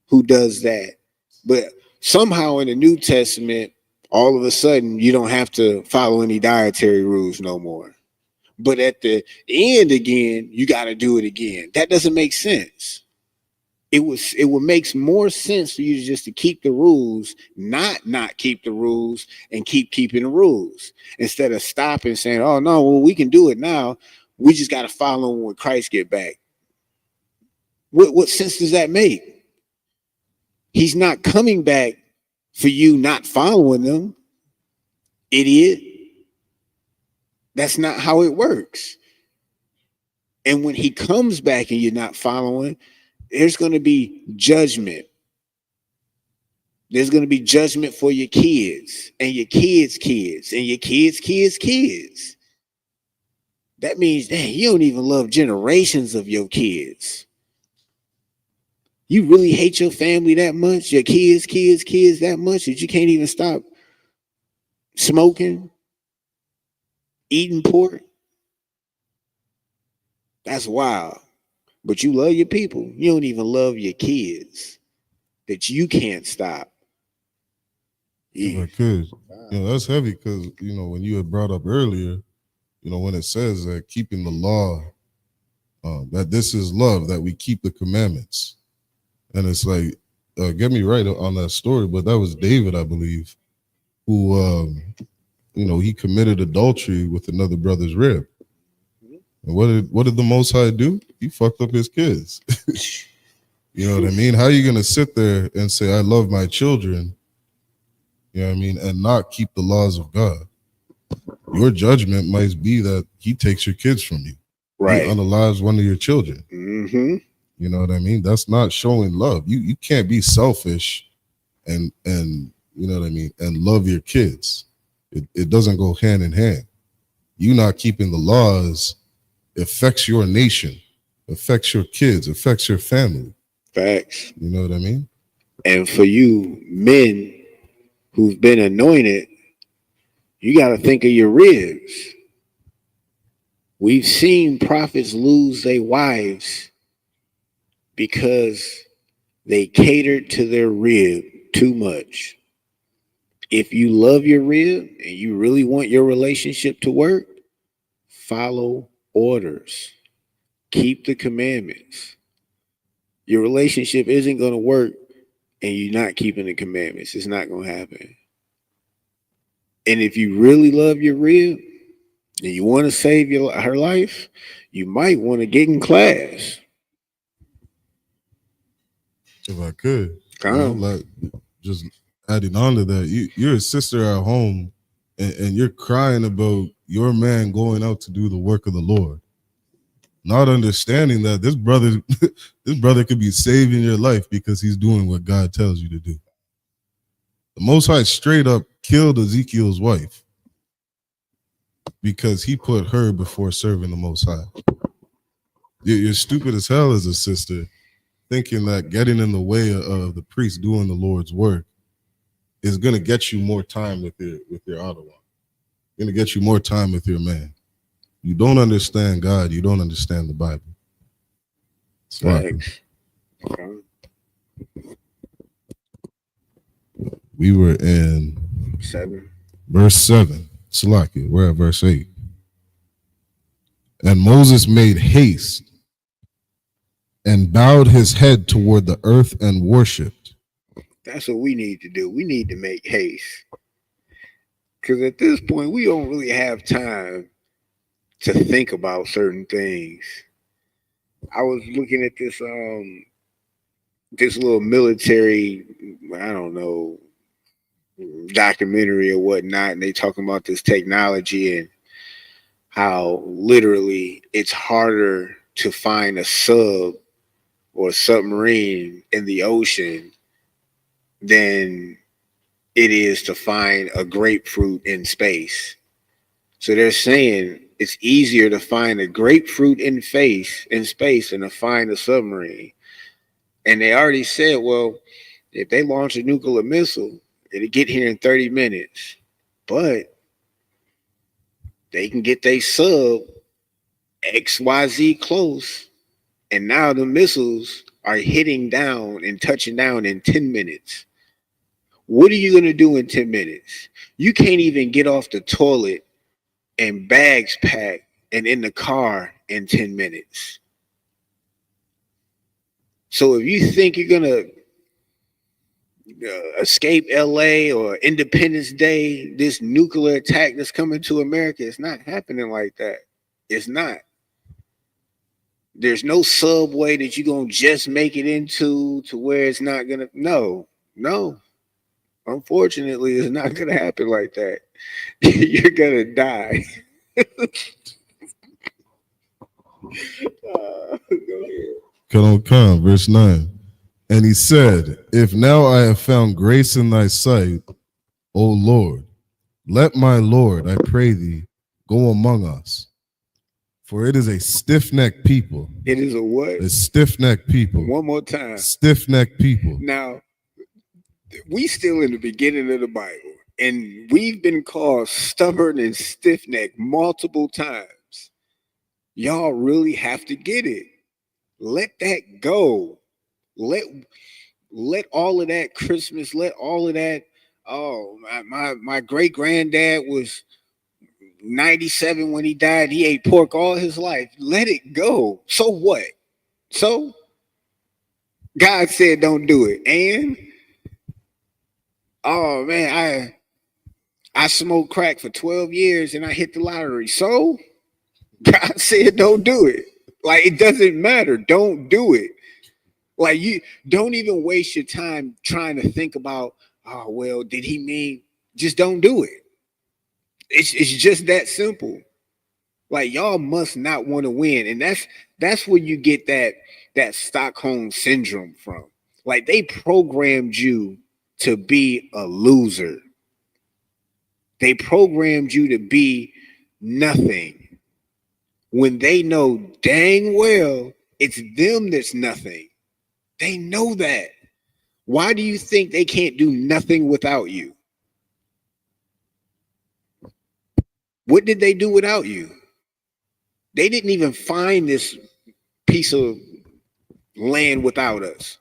who does that. But somehow in the New Testament, all of a sudden, you don't have to follow any dietary rules no more. But at the end again, you got to do it again. That doesn't make sense. It would make more sense for you to keep the rules, not keep the rules, and keep keeping the rules, instead of stopping saying, oh no, well, we can do it now. We just got to follow when Christ get back. What sense does that make? He's not coming back for you not following them, idiot. That's not how it works. And when he comes back and you're not following, there's going to be judgment. There's going to be judgment for your kids and your kids' kids and your kids' kids' kids. That means, dang, you don't even love generations of your kids. You really hate your family that much, your kids that much, that you can't even stop smoking, eating pork. That's wild. But you love your people. You don't even love your kids that you can't stop. If I could, that's heavy because, when you had brought up earlier, when it says that keeping the law, that this is love, that we keep the commandments. And it's like, get me right on that story, but that was David, I believe, who, he committed adultery with another brother's rib. And what did the Most High do? He fucked up his kids. You know what I mean? How are you going to sit there and say, I love my children, you know what I mean, and not keep the laws of God? Your judgment might be that he takes your kids from you. Right. He unalives one of your children. Mm-hmm. You know what I mean? That's not showing love. You can't be selfish and you know what I mean, and love your kids. It doesn't go hand in hand. You not keeping the laws affects your nation, affects your kids, affects your family. Facts. You know what I mean? And for you men who've been anointed, you got to think of your ribs. We've seen prophets lose their wives because they catered to their rib too much. If you love your rib and you really want your relationship to work, follow orders. Keep the commandments. Your relationship isn't going to work and you're not keeping the commandments. It's not going to happen. And if you really love your rib and you want to save her life, you might want to get in class. If I could, just adding on to that, you're a sister at home and you're crying about your man going out to do the work of the Lord, not understanding that this brother could be saving your life because he's doing what God tells you to do. The Most High straight up killed Ezekiel's wife because he put her before serving the Most High. You're stupid as hell as a sister, thinking that getting in the way of the priest doing the Lord's work is going to get you more time with your other one. Going to get you more time with your man. You don't understand God. You don't understand the Bible. Thanks. We were in 7. Verse 7. Salakia, we're at verse 8. And Moses made haste and bowed his head toward the earth and worshipped. That's what we need to do. We need to make haste. Because at this point, we don't really have time to think about certain things. I was looking at this little military, I don't know, documentary or whatnot, and they talking about this technology and how literally it's harder to find a sub or submarine in the ocean than it is to find a grapefruit in space. So they're saying it's easier to find a grapefruit in space than to find a submarine. And they already said, well, if they launch a nuclear missile, it'll get here in 30 minutes. But they can get their sub XYZ close, and now the missiles are hitting down and touching down in 10 minutes. What are you going to do in 10 minutes? You can't even get off the toilet and bags packed and in the car in 10 minutes. So if you think you're going to escape LA or Independence Day, this nuclear attack that's coming to America, it's not happening like that. It's not. There's no subway that you're going to just make it into to where it's not going to. No. Unfortunately, it's not going to happen like that. You're going to die. Go ahead. Come, verse 9. And he said, if now I have found grace in thy sight, O Lord, let my Lord, I pray thee, go among us. For it is a stiff-necked people. It is a what? A stiff-necked people. One more time. Stiff-necked people. Now, we still in the beginning of the Bible, and we've been called stubborn and stiff-necked multiple times. Y'all really have to get it. Let that go. Let all of that Christmas, let all of that, oh, my great granddad was 97 when he died. He ate pork all his life. Let it go. So what? So God said don't do it. And oh man, I smoked crack for 12 years and I hit the lottery. So God said don't do it. Like, it doesn't matter. Don't do it. Like, you don't even waste your time trying to think about, oh, well, did he mean? Just don't do it. It's just that simple. Like, y'all must not want to win. And that's where you get that Stockholm syndrome from. Like, they programmed you to be a loser. They programmed you to be nothing when they know dang well it's them that's nothing. They know that. Why do you think they can't do nothing without you? What did they do without you? They didn't even find this piece of land without us.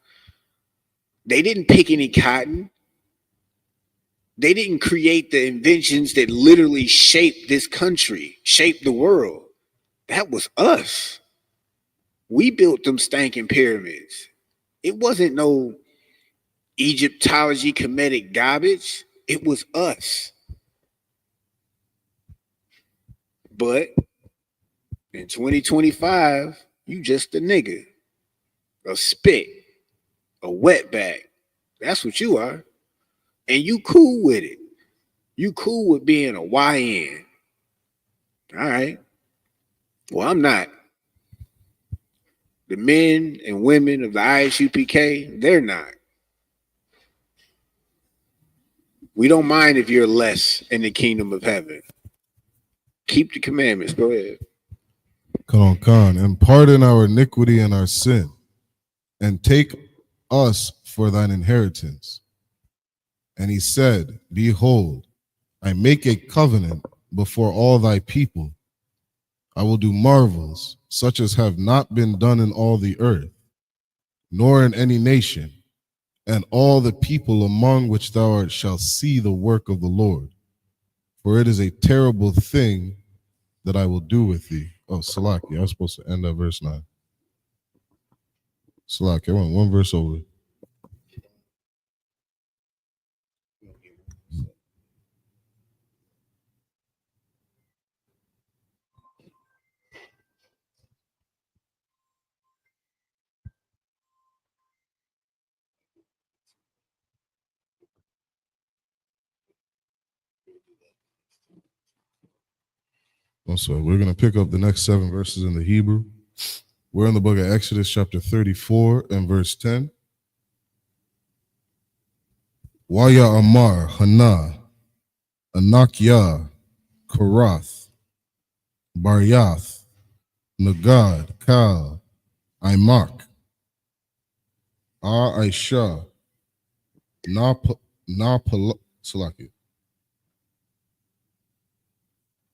They didn't pick any cotton. They didn't create the inventions that literally shaped this country, shaped the world. That was us. We built them stinking pyramids. It wasn't no Egyptology Kemetic garbage. It was us. But in 2025, you just a nigga, a spit, a wetback. That's what you are. And you cool with it. You cool with being a YN. All right. Well, I'm not. The men and women of the I.S.U.P.K, they're not. We don't mind if you're less in the kingdom of heaven. Keep the commandments. Go ahead. Come on, and pardon our iniquity and our sin, and take us for thine inheritance. And he said, behold, I make a covenant before all thy people. I will do marvels, such as have not been done in all the earth, nor in any nation, and all the people among which thou art shall see the work of the Lord. For it is a terrible thing that I will do with thee. Oh, Salaki, I was supposed to end at verse 9. Salaki, I went one verse over. So we're going to pick up the next 7 verses in the Hebrew. We're in the book of Exodus chapter 34 and verse 10. Waya Amar, Hana, Anakya, Karath, Baryath, Nagad, Kal, Imak, Aisha, Salaki,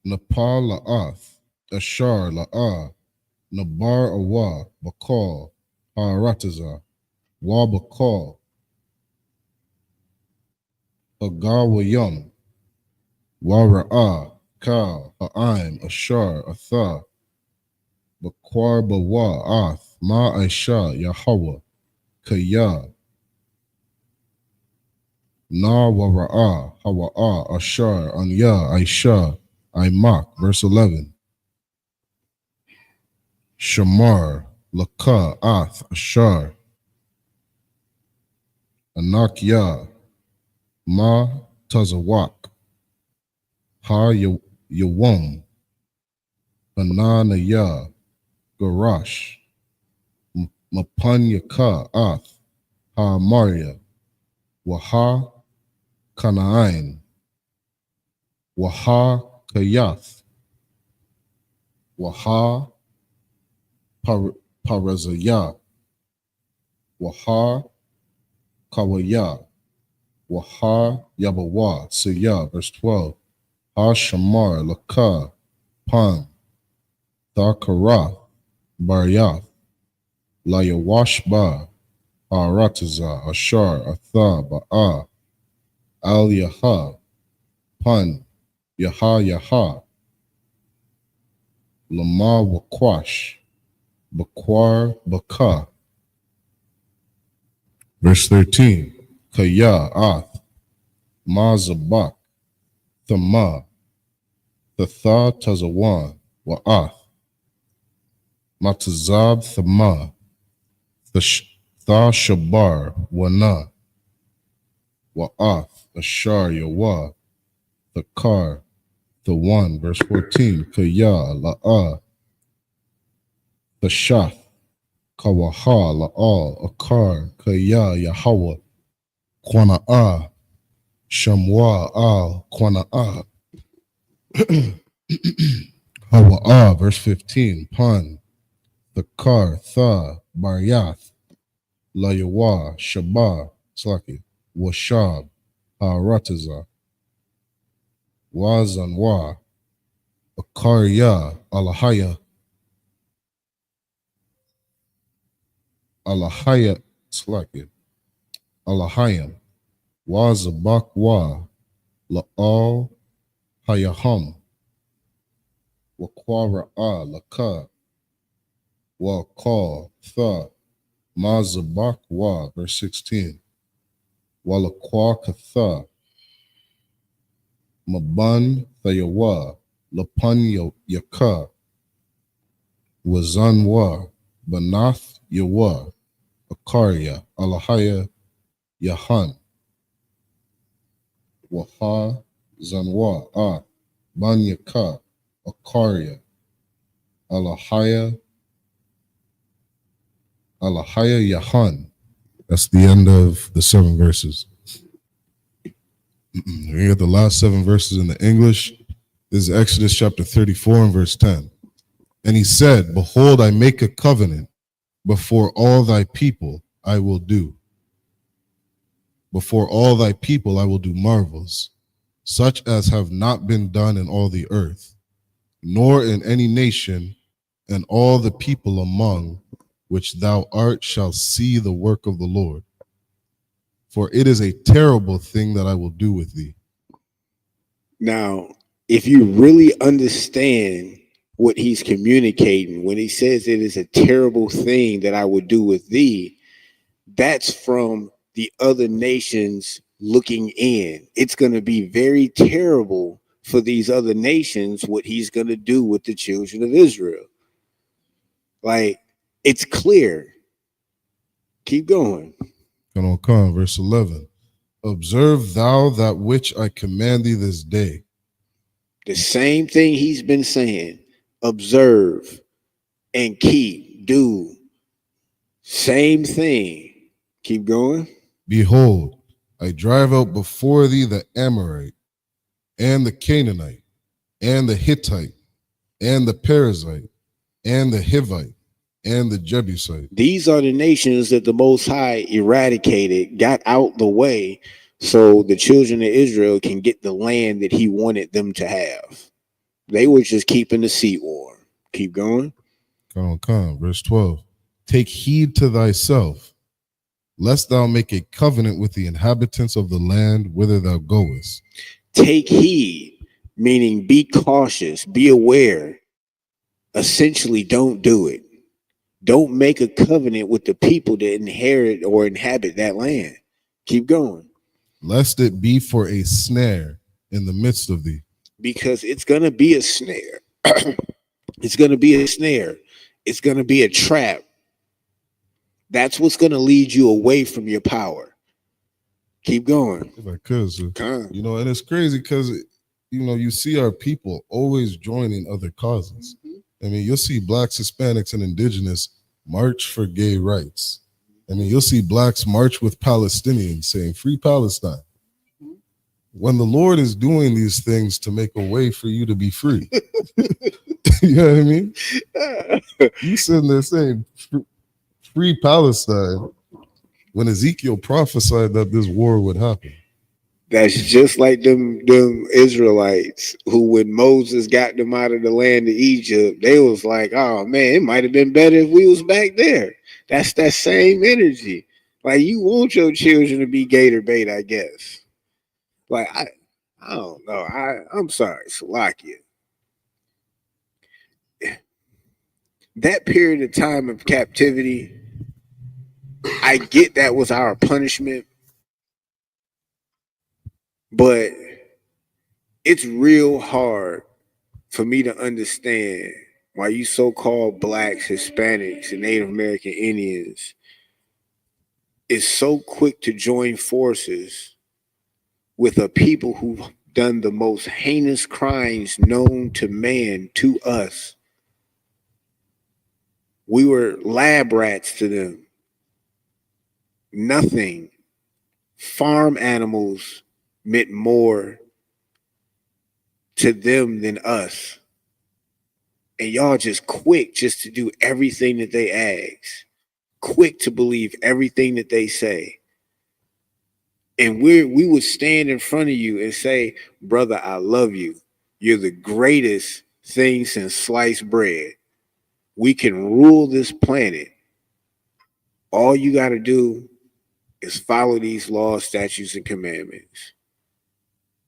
Nepal La'ath, Ashar La'ah, Nabar Awa, Bakal, Harataza, Wa Bakal, Agawayam, Wara'ah, Kal, Ha'aim, Ashar, Atha, Bakwar Bawa, Ath, Ma Aisha, Yahweh, Kaya, Na Wara'ah, Hawa'ah, Ashar, Anya, Aisha, Imak, verse 11. Shamar, Laka, Ath, Ashar, Anakya, Ma Tazawak, Ha Yawam, Hananaya, Garash, Mapanyaka, Ath, Ha Maria, Waha Kanaim, Waha Kayath, Waha Parazaya, Waha Kawaya, Waha Yabawa, Siya, verse 12. Ha Shamar, Laka, Pan, Thakarath, Baryath, Layawashba, Arataza, Ashar, Atha, Ba'a, Al Yaha, Pan, Yaha, Lama Wakwash, Bakwar Baka. Verse 13. Kaya Ath, Ma Zabak, Thama, Thatha Tazawan, Wa'ath, Matazab Thama, Tha Shabar, Wana, Wa'ath, Ashar Yawa, Thakar, the one, verse 14, Kaya, La'a, Thashath, Kawaha, La'al, Akar, Kaya, Yahweh, Kwana'a, Shamwa, Al, Kwana'a, Hawa'a, verse 15, Pan, Thakar, Tha, Baryath, Layawa, Shabah, Slaki, Washab, Harataza, Wazanwa, Akarya, Alahaya, Slaki, Alahayam, Wazabakwa, La'al, Hayaham, Wakwara'a, Laka, Wakal, Tha, Mazabakwa, verse 16, Walakwa Katha, Maban Thayawa, Lapan Yaka, Wazanwa, Banath Yawa, Akarya, Alahaya, Yahan, Waha, Zanwa, Banyaka, Akarya, Alahaya, Yahan. That's the end of the 7 verses. We get the last 7 verses in the English. This is Exodus chapter 34 and verse 10. And he said, Behold, I make a covenant before all thy people I will do. Before all thy people I will do marvels, such as have not been done in all the earth, nor in any nation, and all the people among which thou art shall see the work of the Lord. For it is a terrible thing that I will do with thee. Now, if you really understand what he's communicating when he says it is a terrible thing that I would do with thee, that's from the other nations looking in. It's going to be very terrible for these other nations what he's going to do with the children of Israel. Like, it's clear. Keep going. Verse 11. Observe thou that which I command thee this day. The same thing he's been saying. Observe and keep. do. Same thing. Keep going. Behold, I drive out before thee the Amorite, and the Canaanite, and the Hittite, and the Perizzite, and the Hivite, and the Jebusite. These are the nations that the Most High eradicated, got out the way, so the children of Israel can get the land that he wanted them to have. They were just keeping the seat warm. Keep going. Come, verse 12. Take heed to thyself, lest thou make a covenant with the inhabitants of the land whither thou goest. Take heed, meaning be cautious, be aware. Essentially, don't do it. Don't make a covenant with the people that inherit or inhabit that land. Keep going. Lest it be for a snare in the midst of thee. Because it's going to be a snare. It's going to be a snare. It's going to be a trap. That's what's going to lead you away from your power. Keep going. If I could, sir. You know, and it's crazy because, you know, you see our people always joining other causes. I mean, you'll see blacks, Hispanics, and indigenous march for gay rights. I mean, you'll see blacks march with Palestinians saying, free Palestine. When the Lord is doing these things to make a way for you to be free. You know what I mean? You sitting there saying, free Palestine, when Ezekiel prophesied that this war would happen. That's just like them Israelites who, when Moses got them out of the land of Egypt, they was like, oh man, it might have been better if we was back there. That's that same energy. Like, you want your children to be gator bait, I guess. Like, I don't know. I'm sorry, Salakia. That period of time of captivity, I get that was our punishment, but it's real hard for me to understand why you so-called blacks, Hispanics, and Native American Indians is so quick to join forces with a people who've done the most heinous crimes known to man to us. We were lab rats to them. Nothing. Farm animals meant more to them than us. And y'all just quick just to do everything that they ask. Quick to believe everything that they say. And we would stand in front of you and say, brother, I love you. You're the greatest thing since sliced bread. We can rule this planet. All you got to do is follow these laws, statutes, and commandments.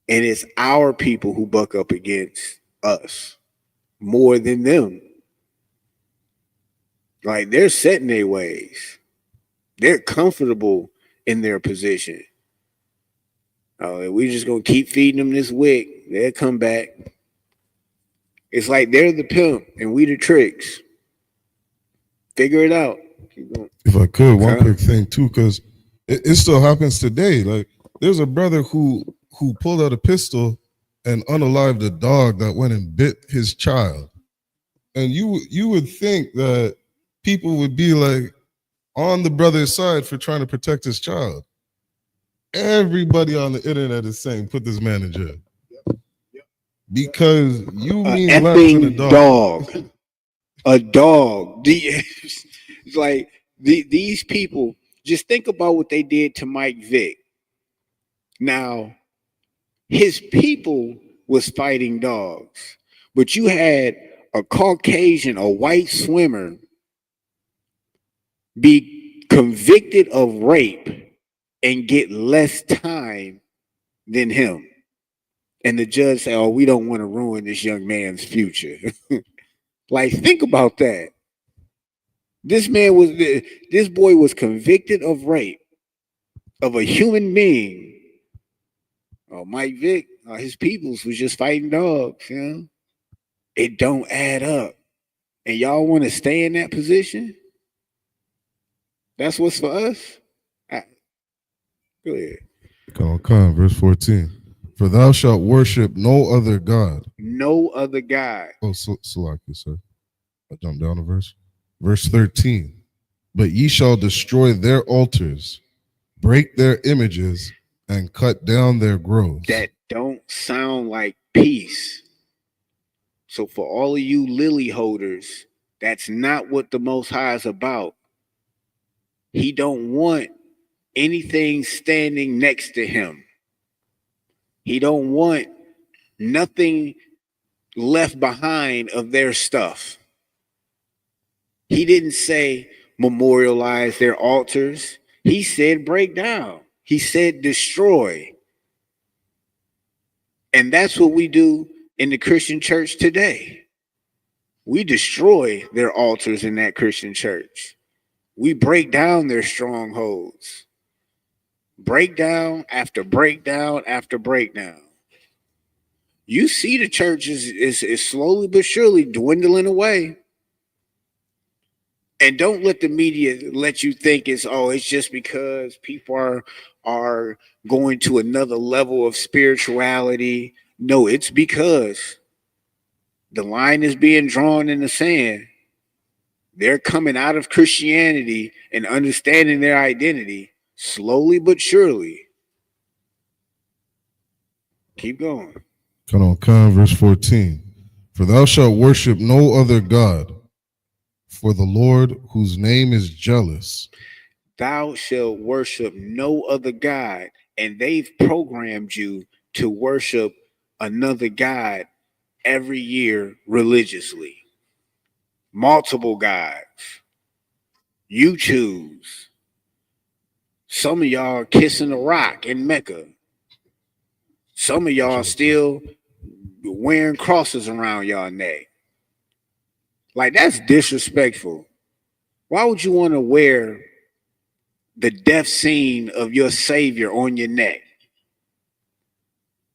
And it's our people who buck up against us more than them. Like, they're set in their ways. They're comfortable in their position. We're just going to keep feeding them this wick. They'll come back. It's like they're the pimp and we the tricks. Figure it out. If I could, one quick thing too, because it still happens today. Like, there's a brother who pulled out a pistol and unalived a dog that went and bit his child. And you would think that people would be like on the brother's side for trying to protect his child. Everybody on the internet is saying, put this man in jail. Because you mean effing a dog. A dog. It's like these people, just think about what they did to Mike Vick. Now, his people was fighting dogs, but you had a Caucasian, a white swimmer, be convicted of rape and get less time than him. And the judge said, oh, we don't want to ruin this young man's future. Like, think about that. This boy was convicted of rape of a human being. Oh, Mike Vick, his peoples was just fighting dogs, you know? It don't add up. And y'all want to stay in that position? That's what's for us? Go ahead. Come, verse 14. For thou shalt worship no other God. No other God. Oh, Salaki, sir. I jumped down a verse. Verse 13. But ye shall destroy their altars, break their images, and cut down their groves. That don't sound like peace. So for all of you lily holders, that's not what the Most High is about. He don't want anything standing next to him. He don't want nothing left behind of their stuff. He didn't say memorialize their altars. He said break down. He said destroy. And that's what we do in the Christian church today. We destroy their altars in that Christian church. We break down their strongholds. Breakdown after breakdown after breakdown. You see the church is slowly but surely dwindling away. And don't let the media let you think it's just because people are going to another level of spirituality. No, it's because the line is being drawn in the sand. They're coming out of Christianity and understanding their identity slowly but surely. Keep going. Come on, verse 14. For thou shalt worship no other God, for the Lord whose name is jealous. Thou shalt worship no other God. And they've programmed you to worship another God every year religiously. Multiple gods. You choose. Some of y'all are kissing a rock in Mecca. Some of y'all still wearing crosses around y'all neck. Like, that's disrespectful. Why would you want to wear the death scene of your Savior on your neck?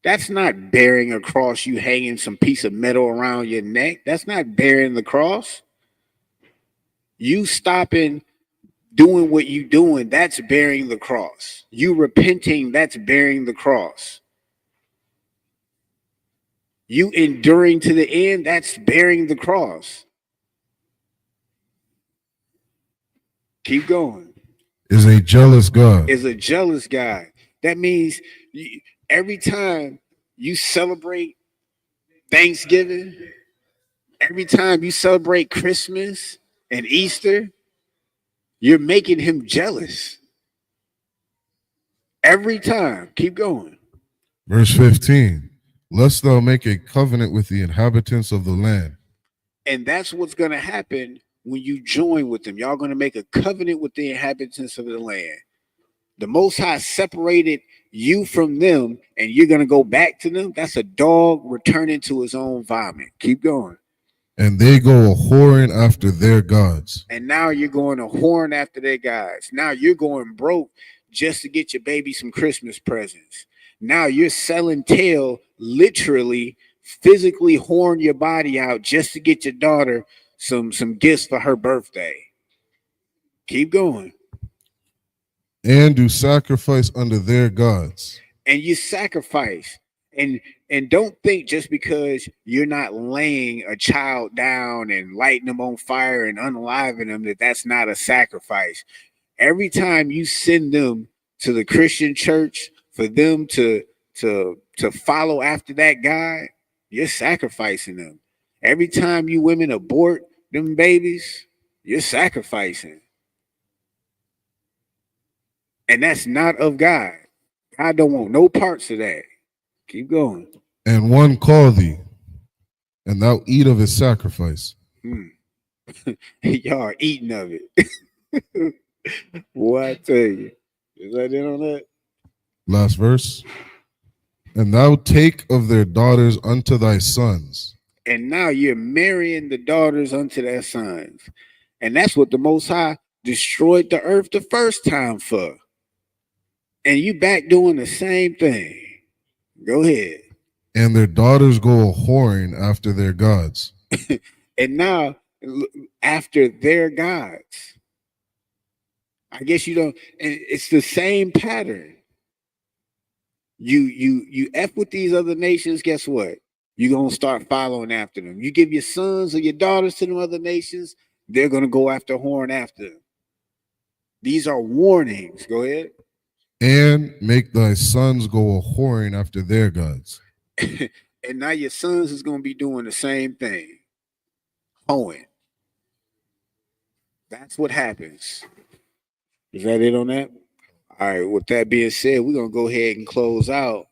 That's not bearing a cross, you hanging some piece of metal around your neck. That's not bearing the cross. You stopping doing what you doing, that's bearing the cross. You repenting, that's bearing the cross. You enduring to the end, that's bearing the cross. Keep going. Is a jealous God. Is a jealous God. That means every time you celebrate Thanksgiving, every time you celebrate Christmas and Easter, you're making him jealous. Every time. Keep going. Verse 15. Lest thou make a covenant with the inhabitants of the land. And that's what's going to happen when you join with them. Y'all going to make a covenant with the inhabitants of the land. The Most High separated you from them, and you're going to go back to them. That's a dog returning to his own vomit. Keep going. And they go a whoring after their gods. And now you're going a whoring after their gods. Now you're going broke just to get your baby some Christmas presents. Now you're selling tail, literally, physically whoring your body out just to get your daughter some gifts for her birthday. Keep going. And do sacrifice unto their gods. And you sacrifice. And don't think just because you're not laying a child down and lighting them on fire and unaliving them that that's not a sacrifice. Every time you send them to the Christian church for them to follow after that God, you're sacrificing them. Every time you women abort them babies, you're sacrificing. And that's not of God. God don't want no parts of that. Keep going. And one call thee, and thou eat of his sacrifice. Y'all are eating of it. What I tell you. Is that in on that? Last verse. And thou take of their daughters unto thy sons. And now you're marrying the daughters unto their sons. And that's what the Most High destroyed the earth the first time for. And you back doing the same thing. Go ahead. And their daughters go a whoring after their gods. And now after their gods. I guess you don't, and it's the same pattern. You F with these other nations, guess what? You're gonna start following after them. You give your sons or your daughters to them other nations, they're going to go after horn after. These are warnings. Go ahead. And make thy sons go a whoring after their gods. And now your sons is going to be doing the same thing. Hoeing. That's what happens. Is that it on that? All right. With that being said, we're going to go ahead and close out.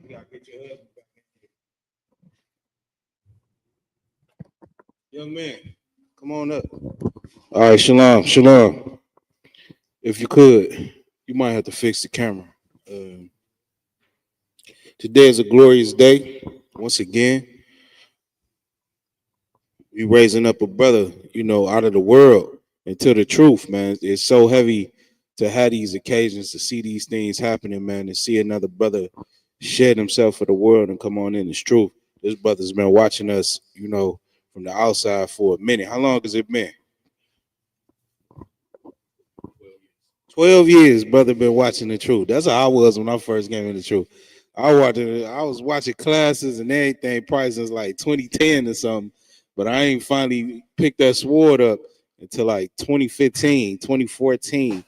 You gotta get your husband back in here. Young man, come on up. All right, shalom, shalom. If you could, you might have to fix the camera. Today is a glorious day. Once again, you raising up a brother, out of the world into the truth, man. It's so heavy to have these occasions, to see these things happening, man, and see another brother shed himself for the world and come on in. It's true. This brother's been watching us, from the outside for a minute. How long has it been? 12 years, brother, been watching the truth. That's how I was when I first came in the truth. I was watching classes and everything probably since like 2010 or something, but I ain't finally picked that sword up until like 2015, 2014.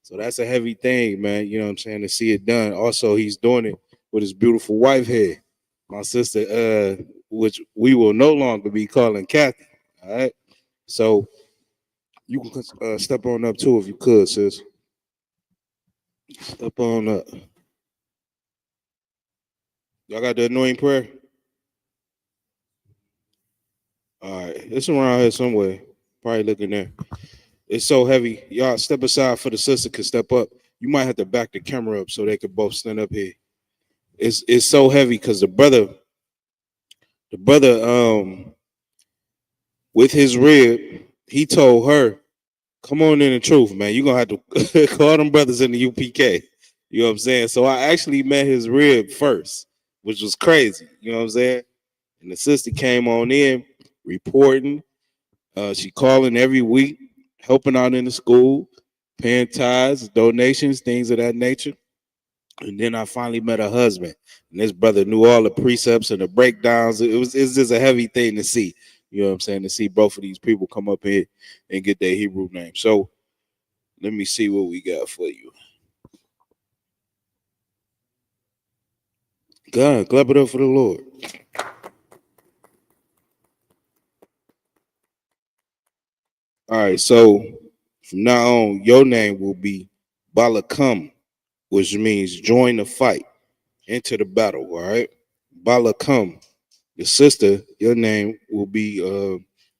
So that's a heavy thing, man. You know what I'm saying? To see it done. Also, he's doing it with his beautiful wife here, my sister, which we will no longer be calling Kathy. All right. So you can step on up too if you could, sis. Step on up. Y'all got the anointing prayer? All right. It's around here somewhere. Probably looking there. It's so heavy. Y'all step aside for the sister can step up. You might have to back the camera up so they could both stand up here. It's so heavy because the brother, with his rib, he told her, come on in the truth, man. You're going to have to call them brothers in the UPK. You know what I'm saying? So I actually met his rib first, which was crazy. You know what I'm saying? And the sister came on in, reporting. She calling every week, helping out in the school, paying tithes, donations, things of that nature. And then I finally met her husband. And this brother knew all the precepts and the breakdowns. It's just a heavy thing to see. You know what I'm saying? To see both of these people come up here and get their Hebrew name. So let me see what we got for you. God, clap it up for the Lord. All right, so from now on, your name will be Balakam, which means join the fight, enter the battle, all right? Balakam. Your sister, your name will be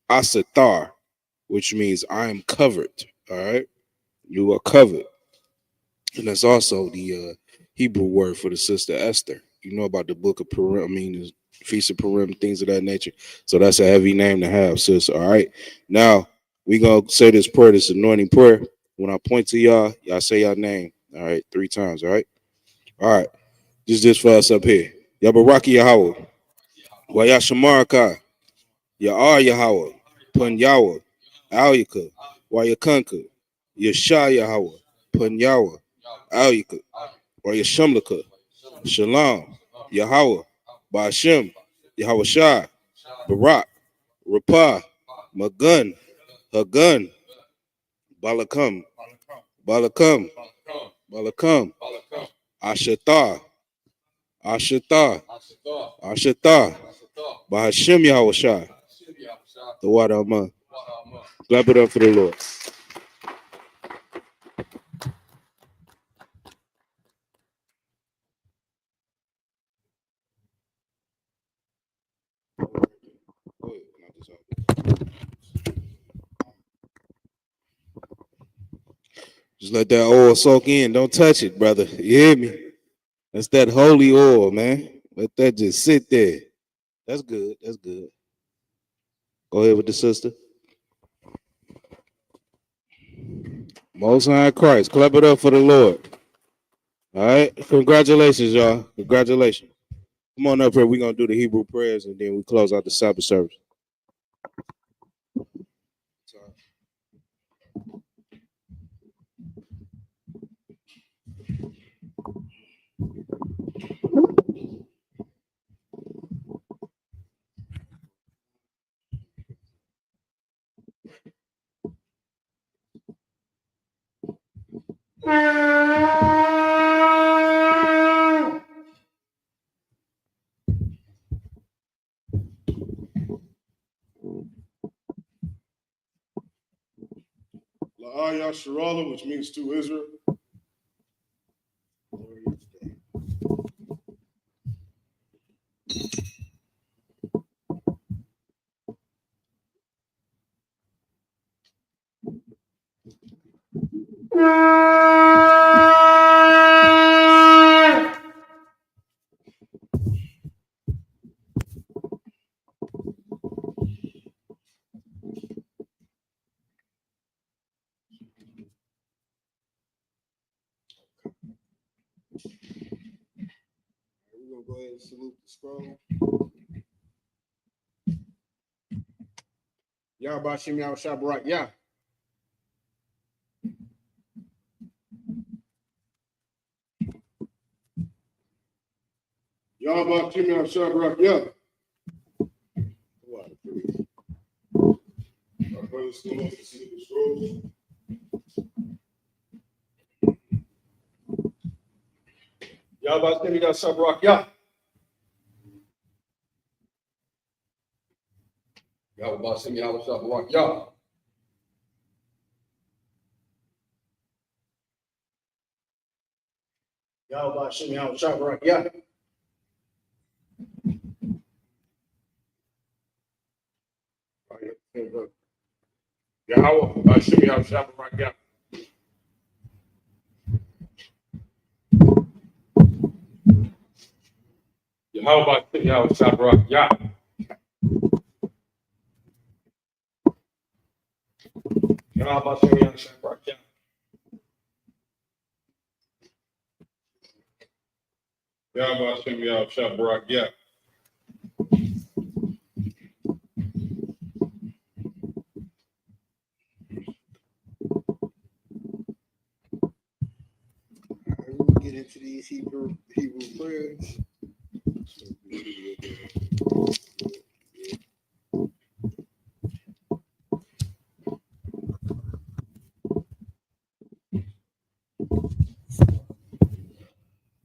Asathar, which means I am covered, all right? You are covered. And that's also the Hebrew word for the sister Esther. You know about the book of Purim, the Feast of Purim, things of that nature. So that's a heavy name to have, sis. All right. Now we gonna say this prayer, this anointing prayer. When I point to y'all, y'all say your name. All right, 3 times. All right. All right. This for us up here. Yabaraki Yahweh. Wayashamaraka. Ya'ar Yahweh. Pun Yahweh. Al-Yaka. Wayakanka. Yasha Yahweh. Pun Yahweh. Al-Yaka. Wayashamlaka. Shalom. Yahweh. Ba'ashem. Yahweh Shai. Barak. Rapah. Magun. Hagun. Balakam. Balakam. Balakam. Ashatah. Ashatah. Ashatah. Bahashem Yahweh Shai. The water Amon. Clap it up for the Lord. Just let that oil soak in. Don't touch it, brother. You hear me? That's that holy oil, man. Let that just sit there. That's good. That's good. Go ahead with the sister. Most High Christ. Clap it up for the Lord. All right. Congratulations, y'all. Congratulations. Come on up here. We're going to do the Hebrew prayers and then we close out the Sabbath service. YAHANNA, which means to Israel. We're gonna go ahead and salute the scroll. Y'all Bashim Yahweh Shabbat. Yeah. Yahweh Timmy Shabbat, yeah. Our brothers still off to see the scrolls. Yahweh Timmy Shabbat, yeah. Yahweh Timmy Shabbat, yeah. Yahweh Bashim Yahweh Shabbat. Yeah. Yahweh Bashim Yahweh Shabbat, yeah. Yahweh Bashim Yahweh Shabbat, yeah. Yahweh Bashim Yahweh Shabbat, yeah. Yahweh Bashim Yahweh Shabbat, yeah. We're gonna get into these Hebrew prayers.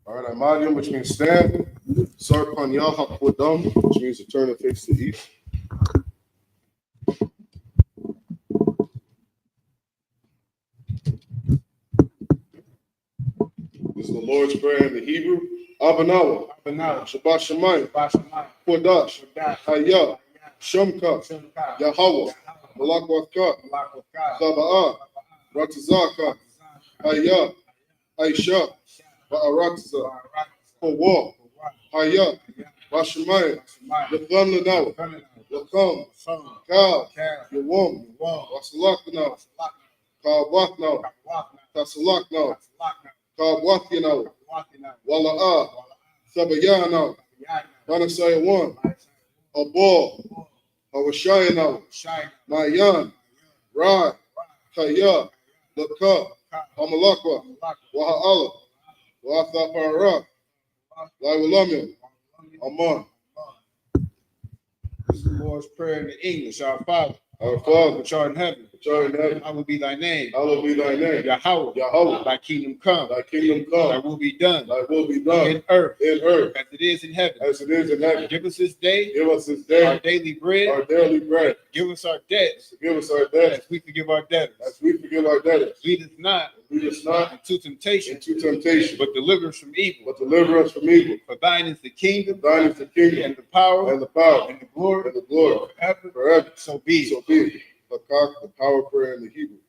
All right, Amadium, which means stand. Sarpan Yahakwadam, which means to turn and face the east. This is the Lord's Prayer in the Hebrew. Abanawa, Shabbat Shemayim, Kodash, I.S.U.P.K, Yahweh, Malak Wathka, Sabbath, Ratazaka, I.S.U.P.K, Aisha, Ba'aratza, Hawa, Haya, Bashemayim, Yatham Lanawa, Yakam, Kal, Yawam, Wasalakanawa, Kawathnawa, Tasalaknawa, Kawathinawa, Wala'ah, Sabayanawa, Banasayawan, Abal, Hawashayanawa, Mayan, Ra, Kaya, Laka, Amalakwa, Waha'ala, Wathapara, Laiwalamia, Aman. This is the Lord's Prayer in the English. Our Father, which art in heaven, hallowed be thy name. Hallowed be thy name. Yahweh, thy kingdom come. Thy kingdom come. Thy will be done. Thy will be done. In earth. As it is in heaven. As it is in heaven. Give us this day. Give us this day. Our daily bread. Our daily bread. Give us our debts. Give us our debts. As we forgive our debtors. As we forgive our debtors. Lead us not. Lead us not into temptation. But deliver us from evil. For thine is the kingdom. Thine is the kingdom. And the power. And the power. And the glory. And the glory. Forever. Forever. So be it. So be it. The power prayer in the Hebrew.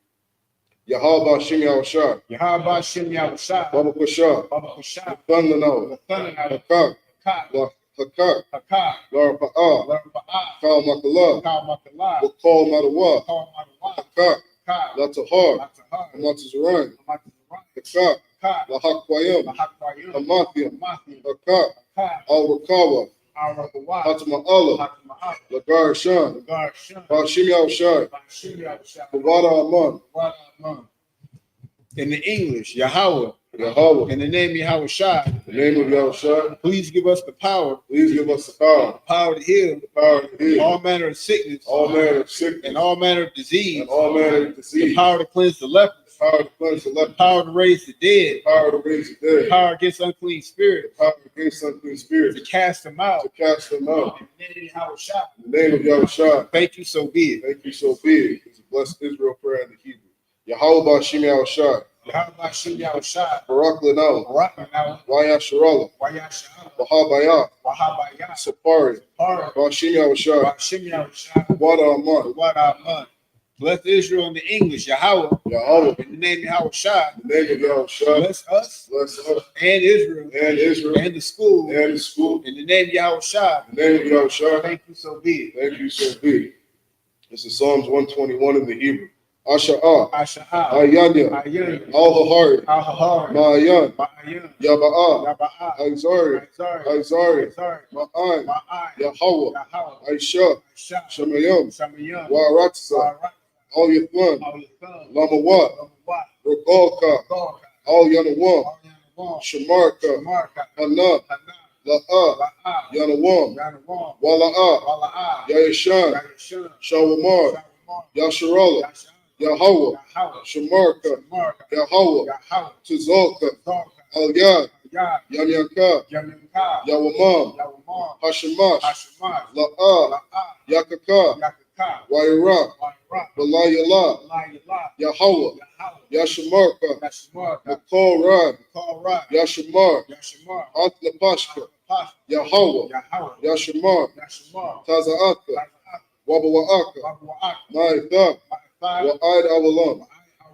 Yahweh Shem Yahushai. Yahweh Shem Yahushai. Baba Kusha. Baba Kusha. Thundanao. Thundanao. Hakak. Hakak. Hakak. Hakak. Larpa'a. Larpa'a. Kal Makala. Kal Makala. Wakal Madawa. Kal Madawa. Hakak. Hakak. Latahar. Latahar. Amatazaran. Amatazaran. Hakak. Hakak. Lahakwayam. Lahakwayam. Hamathiam. Hamathiam. Hakak. Hakak. Al-Rakawa. Al-Rabawa. Hatma Allah. Hatma Allah. Lagar Shan. Lagar Shan. Bashim Yahushai. Bashim Yahushai. Bavada Aman. Wada Aman. In the English, Yahweh. Yahweh. In the name Yahushai. In the name of Yahushai. Please give us the power. Please give us the power. The power to heal. The power to heal. All manner of sickness. All manner of sickness. And all manner of disease. And all manner of disease. The power to cleanse the lepers. The power to cleanse the leper. The power to raise the dead. The power to raise the The dead. power against unclean spirits. The power against unclean spirits. To cast them out. To cast them out. In the name of Yahushai. In the name of Yahushai. Thank you, so be it. Thank you, so be it. It's a blessed Israel prayer in the Hebrew. Yahweh Bashim Yahushai. Yahweh Shem Yahushai. Barak Lanal. Barak Lanal. Wayasharala. Wayashala. Bahabaya. Wahabaya. Sapari. Para. Bashim Yahushai. Shem Yahushai. Wada Aman. Wada Aman. Bless Israel in the English, Yahweh. Yahweh. In the name of Yahushai. In the name of Yahushai. Bless us. Bless us. And Israel. And Israel. And the school. And the school. In the name of Yahushai. In the name of Yahushai. Thank you, so be it. Thank you, so be it. This is Psalms 121 in the Hebrew. Asha'ah. Asha'ah. Ayanya. Ayanya. Al-Hahari. Al-Hahari. Ma'ayan. Ma'ayan. Yaba'a. Yaba'a. Aizari. Aizari. Aizari. Ma'an. Ma'an. Yahweh. Yahweh. Aisha. Aisha. Shemayim. Shamayam. Wa'aratza. Al Yathman. Al-Yatham. Lamawat. Lamawat. Regalka. Golka. Al Yanawam. Al-Yanawam. Shamarka. Shamarka. Hana. Hana. La'a. La'a. Yanawam. Yanawam. Wala'a. Wala'a. Yayashan. Yayashan. Shawamar. Shalomar. Yasharala. Yashar. Yahweh. Yahweh. Shamarka. Shamarka. Yahweh. Yahweh. Tizalka. Golka. Al Yad. Yad. Yanyanka. Yaminka. Yawamam. Yawamar. Hashemash. Hashemah. La'a. La'a. Yakaka. Yakaka. Waira. Waira. Walayala. Layala. Yahweh. Yahweh. Yashamarka. Yashmarka. Makol Rad. Korah. Yashamar. Yashmar. Atnapashka. Pasha. Yahweh. Yahweh. Yashamar. Yashmar. Taza'aka. Taza'at. Wabawa'aka. Babu'at. Ma'itha. Ma'athai. Wa'id Awalam.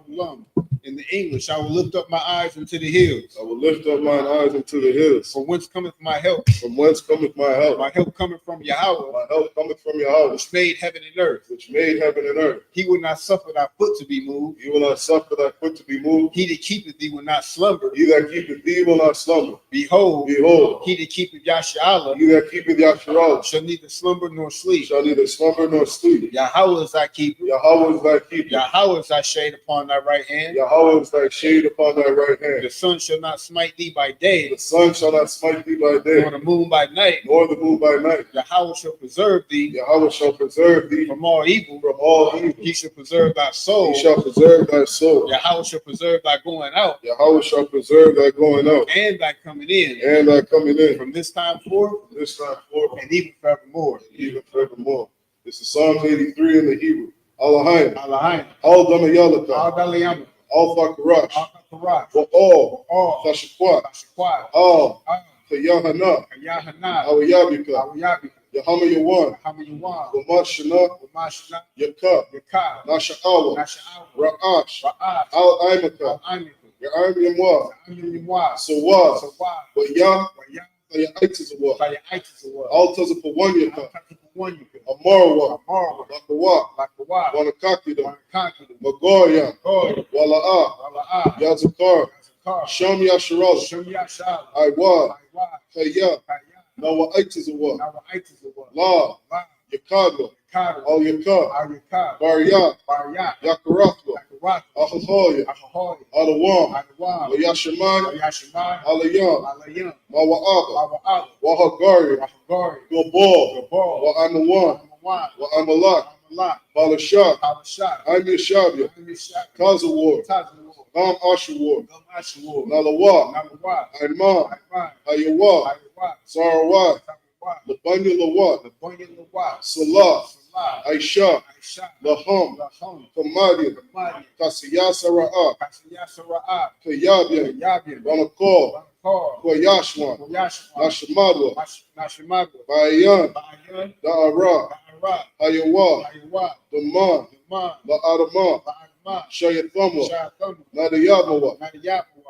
Ma'athai. In the English, I will lift up my eyes into the hills. I will lift up mine eyes into the hills. From whence cometh my help? From whence cometh my help? My help cometh from Yahweh, My help cometh from Yahweh, which made heaven and earth. which made heaven and earth. He will not suffer thy foot to be moved. He will not suffer thy foot to be moved. He that keepeth thee will not slumber. He that keepeth thee will not slumber. Behold, Behold, he that keepeth Yasharala he that keepeth Yasharal shall neither slumber nor sleep. shall neither slumber nor sleep. Yahweh is thy keeper. Yahweh is thy keeper. Yahweh is thy shade upon thy right hand. Yahweh is thy shade upon thy right hand. The sun shall not smite thee by day, The sun shall not smite thee by nor day, the moon by night. nor the moon by night. Yahweh shall preserve thee Yahweh shall preserve thee from all evil. from all evil. He shall preserve thy soul. He shall preserve thy soul. Yahweh shall preserve thy going out Yahweh shall preserve thy going out and thy coming in and thy coming in from this time forth this time forth and even forevermore. even forevermore. This is Psalms 83 in the Hebrew. Allahayim. Allahayim. All Damayalaka. Al-Daliyam. All Fakarash. Al-Kakaraj. Wa all. All. Tashakwat. Tashakwat. All. Al. Yahanna. YAHANNA. Awayabika. Awiyabi. Yahama Yawan. Hamayawan. Wamashana. Umashna. Yaka. Yaka. Nasha'awa. Nasha'aw. Ra'ash. Ra'at. Al-Aimaka. Al-Aimika. Ya'armiyamwa. Al-Aimiyamwa. Sawa. Sawa. Waya. Waya. Ya'aitizawa. Kaya Aitizawa. All Tazapawanyaka. Al-Takapuwanyika. Amarwa. Amarwa. Lakawa. Lakawa. Wanakakida. Wanakakida. Magoya. Goy. Wala'a. Wala'a. Yazakar. Yazakar. Sham Yasharala. Shumya Shal. Iwa. Iwa. Kaya. Kaya. Nawa'aitizawa. Nawa Aitizawa. La. La. Yakadwa. Yakada. Al Yaka. Al-Yakad. Barya. Barya. Yakarathwa. Yakarat. Ahahoya. Ahoy. Alawam. Adwan. Wayashaman. Yashiman. Alayam. Alayam. Mawa'aba. Awa'ab. Wahagari. Wahagari. Gabal. Gabal. Wa'anawan. Amawan. Wa'amalak. Amalat. Balashah. Abashak. I'm Yashabia. Amishak. Kazawar. Tazawar. Nam Ashawar. Gum Ashawar. Nalawa. Nalawa. Imam. Ayman. Ayawa. Aywa. Sarawat. Tawwa. Labanya Lawat. Labonya Lawa. Salah. Salah. Aisha. Aisha. Laham. Lahom. Kamadi. Kamadi. Kasiyasara'a. Kasiyasara'at. Kayabia. Yabin. Wanakor. Banakor. Kwayashwan. Koyashwa. Nashamadwa. Nashimadwa. Bayan. Bayan. Da'ara. Ba'ara. Ayawa. Aywa. Daman. Daman. La'adama. Ba'adman. Shayathamwa, Nadayamawa,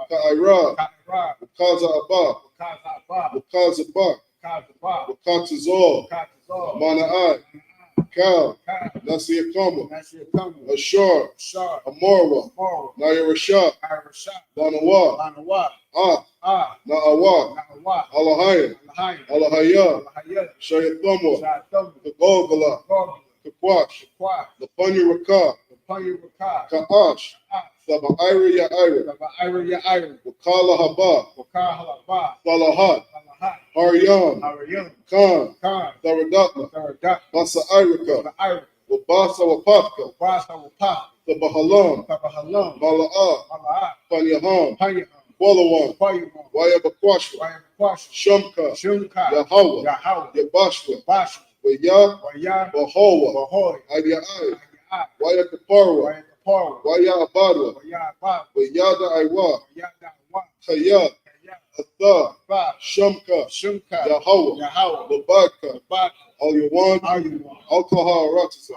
Ka'ira, Wakaza Abba, Wakaza Ba, Wakatazor, Mana'ai, Kal, Nasiyakama, Ashar, Amorwa, Nayarashah, Lanawa, Na'awa, Alahaya, Alahaya, Shayathamwa, Kagogala, Kakwash, Lapunya Rakah, Ka'ash, Saba'ira Ya'ira, Wakala Haba, Falahat, Haryam, Khan, Tharadakma, Basa'irika, Wabasa Wapaka, Tabahalam, Mala'ah, Panyaham, Walawan, Wayabakwashwa, Shumka, Yahweh, Yabashwa, Waya, Bahowa, Ayai, Wayakaparwa, Waya Abadwa, Wayada Iwa, Kaya, Atha, Shumka, Yahweh, Labaka, all you want, alcohol, Ratasa.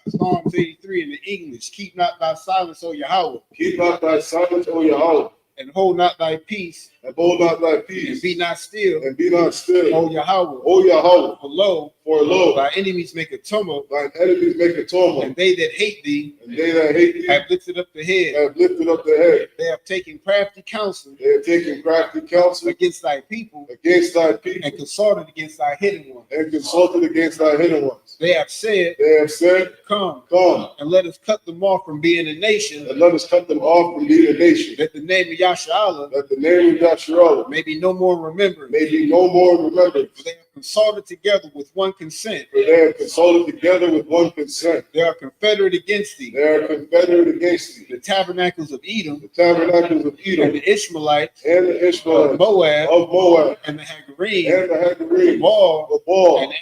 Psalms 83 in the English. Keep not thy silence, O Yahweh. Keep not thy silence, O Yahweh, And hold not thy peace. and hold not thy And peace, be not still, and be not still, O Yahweh. O Yahweh, For lo, lo, thy enemies make a tumult, thine enemies make a and tumult, they that hate thee and they that hate thee have lifted up the head. have lifted up their head. They have taken crafty counsel They have taken crafty counsel against thy people, against thy people, and consulted against thy hidden ones. and consulted against thy hidden ones. They have said, They have said, Come, Come, and let us cut them off from being a nation, and let us cut them off from being a nation, that the name of Yasharallah that the name of Yasharallah may be no more remembered. may be no more remembered. For they have consulted together with one consent. For they have consulted together with one consent. They are confederate against thee. They are confederate against thee. The tabernacles of Edom, The tabernacles of and Edom, the Ishmaelites, and the of Ishmaelites, Moab, of Moab, and the Hagarenes, and the Hagarenes, Baal, of Baal, and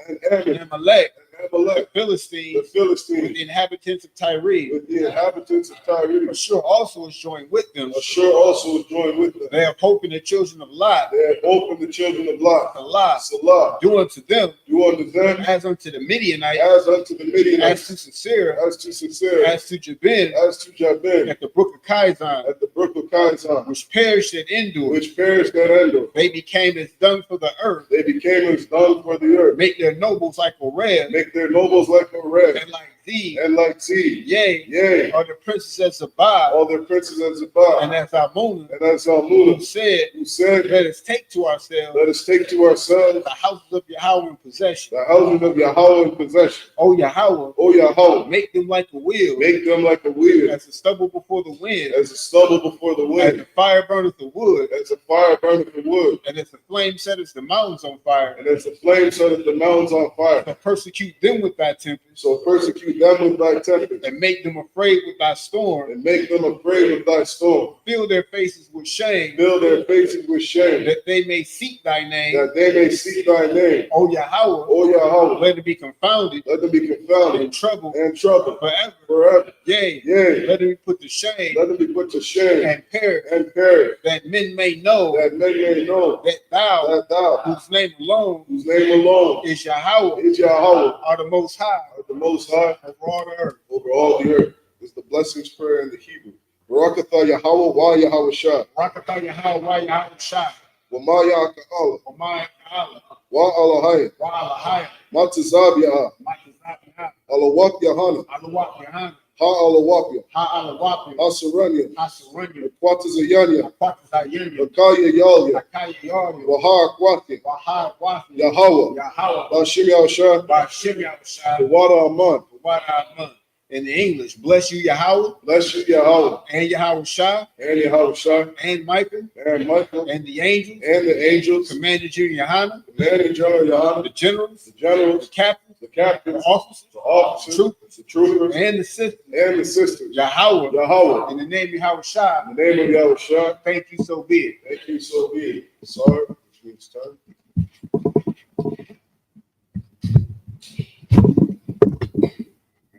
and Ammon, Ammon, and Amalek, and the Amalek, the Philistines, with Philistines, the inhabitants of Tyre. with the inhabitants of Tyre. Ashur also is joined with them. Ashur also was joined with them. They have hope in the children of Lot. They have opened the children of Lot. Allah, Salah, do unto them do unto them as unto the Midianites, as unto the as Midianites, to Sisera, as to Sisera, as to Jabin, as to Jabin, at the brook of Kizon, at the brook of Kizon, which perished at Endor. which perished at Endor. They became as dung for the earth. They became as dung for the earth. Make their nobles like Oreb, Make their nobles like a red, and like thee, and like thee. yea, Yea, are the princes as Zabah, all their princes as Zabah, and as Almona, and as who Almuna, said, who said, Let us take to ourselves let us take to ourselves the houses of Yahweh in possession. the houses of Yahweh in possession. O Yahweh, O Yahweh, make them like a wheel, make them like a wheel, as a stubble before the wind, as a stubble before the as wind, the fire burneth the wood, as a fire burneth the wood, and as the flame setteth the mountains on fire. and as the flame setteth the mountains on fire. So persecute them with thy tempest, So persecute them with thy tempest, and make them afraid with thy storm. and make them afraid with thy storm. Fill their faces with shame, Fill their faces with shame, that they may seek thy name. that they may see thy name. O Yahweh, O Yahweh, let it be confounded let them be confounded and troubled and troubled forever. forever. Yea, Yea, let it be put to shame let them be put to shame and perish, and perish, that men may know that men may know that thou, that thou, whose name alone whose name alone is Yahweh, is Yahweh, are the most high are the most high over all the earth. over all the earth. Is the blessings prayer in the Hebrew. Barakatha Yahweh wa Yahweh Shah, Rakatha Yahweh, Yahweh Shah, wa ma Ya'aka Allah, Omai Allah, wa Alahai, Wa Alahaya, Matazab Yah, Matazabiyah, Alawak Yahanna, Alawak Yahanna, Ha Alawapya, Ha Alawapya, Ha Saranya, Asaranya, Quatazayanya, Akwatazayanya, Akaya Yalya, Akaya Yari, Waha Akwati, Wahai Wafi, Yahweh, Yahweh, Bashim Yahshah, Bashim Yahushua, Wada Aman. Wahai. In the English, bless you, Yahweh, Bless you, Yahweh, and Yahweh Shah, and Yahweh Shah, and Michael, and Michael, and the angels, and the angels, commanded you, Yahanna, commanding General Yahanna, the generals, the generals, the captains, the the captains, officers, the officers, troopers, the troopers, and the sisters, and the sisters. Yahweh, Yahweh, in the name of Yahweh Shah, in the name of Yahweh Shah, thank you, so be it. thank you, so be it. Sorry, which means time.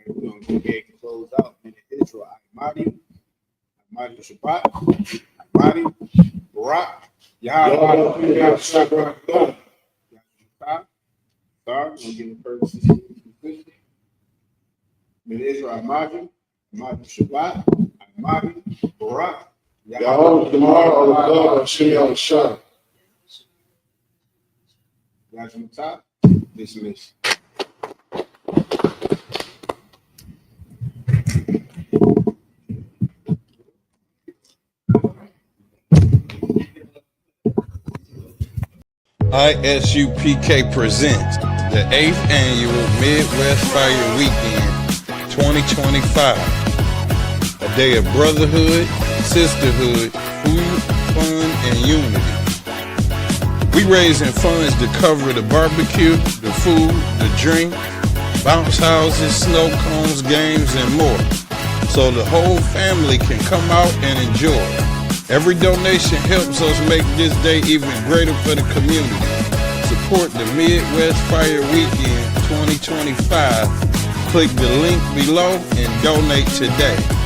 We're going to go ahead and close out in the Israel. Almighty Shabbat, Almighty Barak, Yahweh, Yahweh Shah, Sorry, I'm going to give a courtesy. In Israel, Almighty Imagine Shabbat, Imagine Barak, Yahweh tomorrow, Allah, Hashem, Shah. Imagine top, dismiss. I.S.U.P.K. presents the 8th annual Midwest Fire Weekend 2025. A day of brotherhood, sisterhood, food, fun, and unity. We raising funds to cover the barbecue, the food, the drink, bounce houses, snow cones, games, and more, so the whole family can come out and enjoy. Every donation helps us make this day even greater for the community. Support the Midwest Fire Weekend 2025. Click the link below and donate today.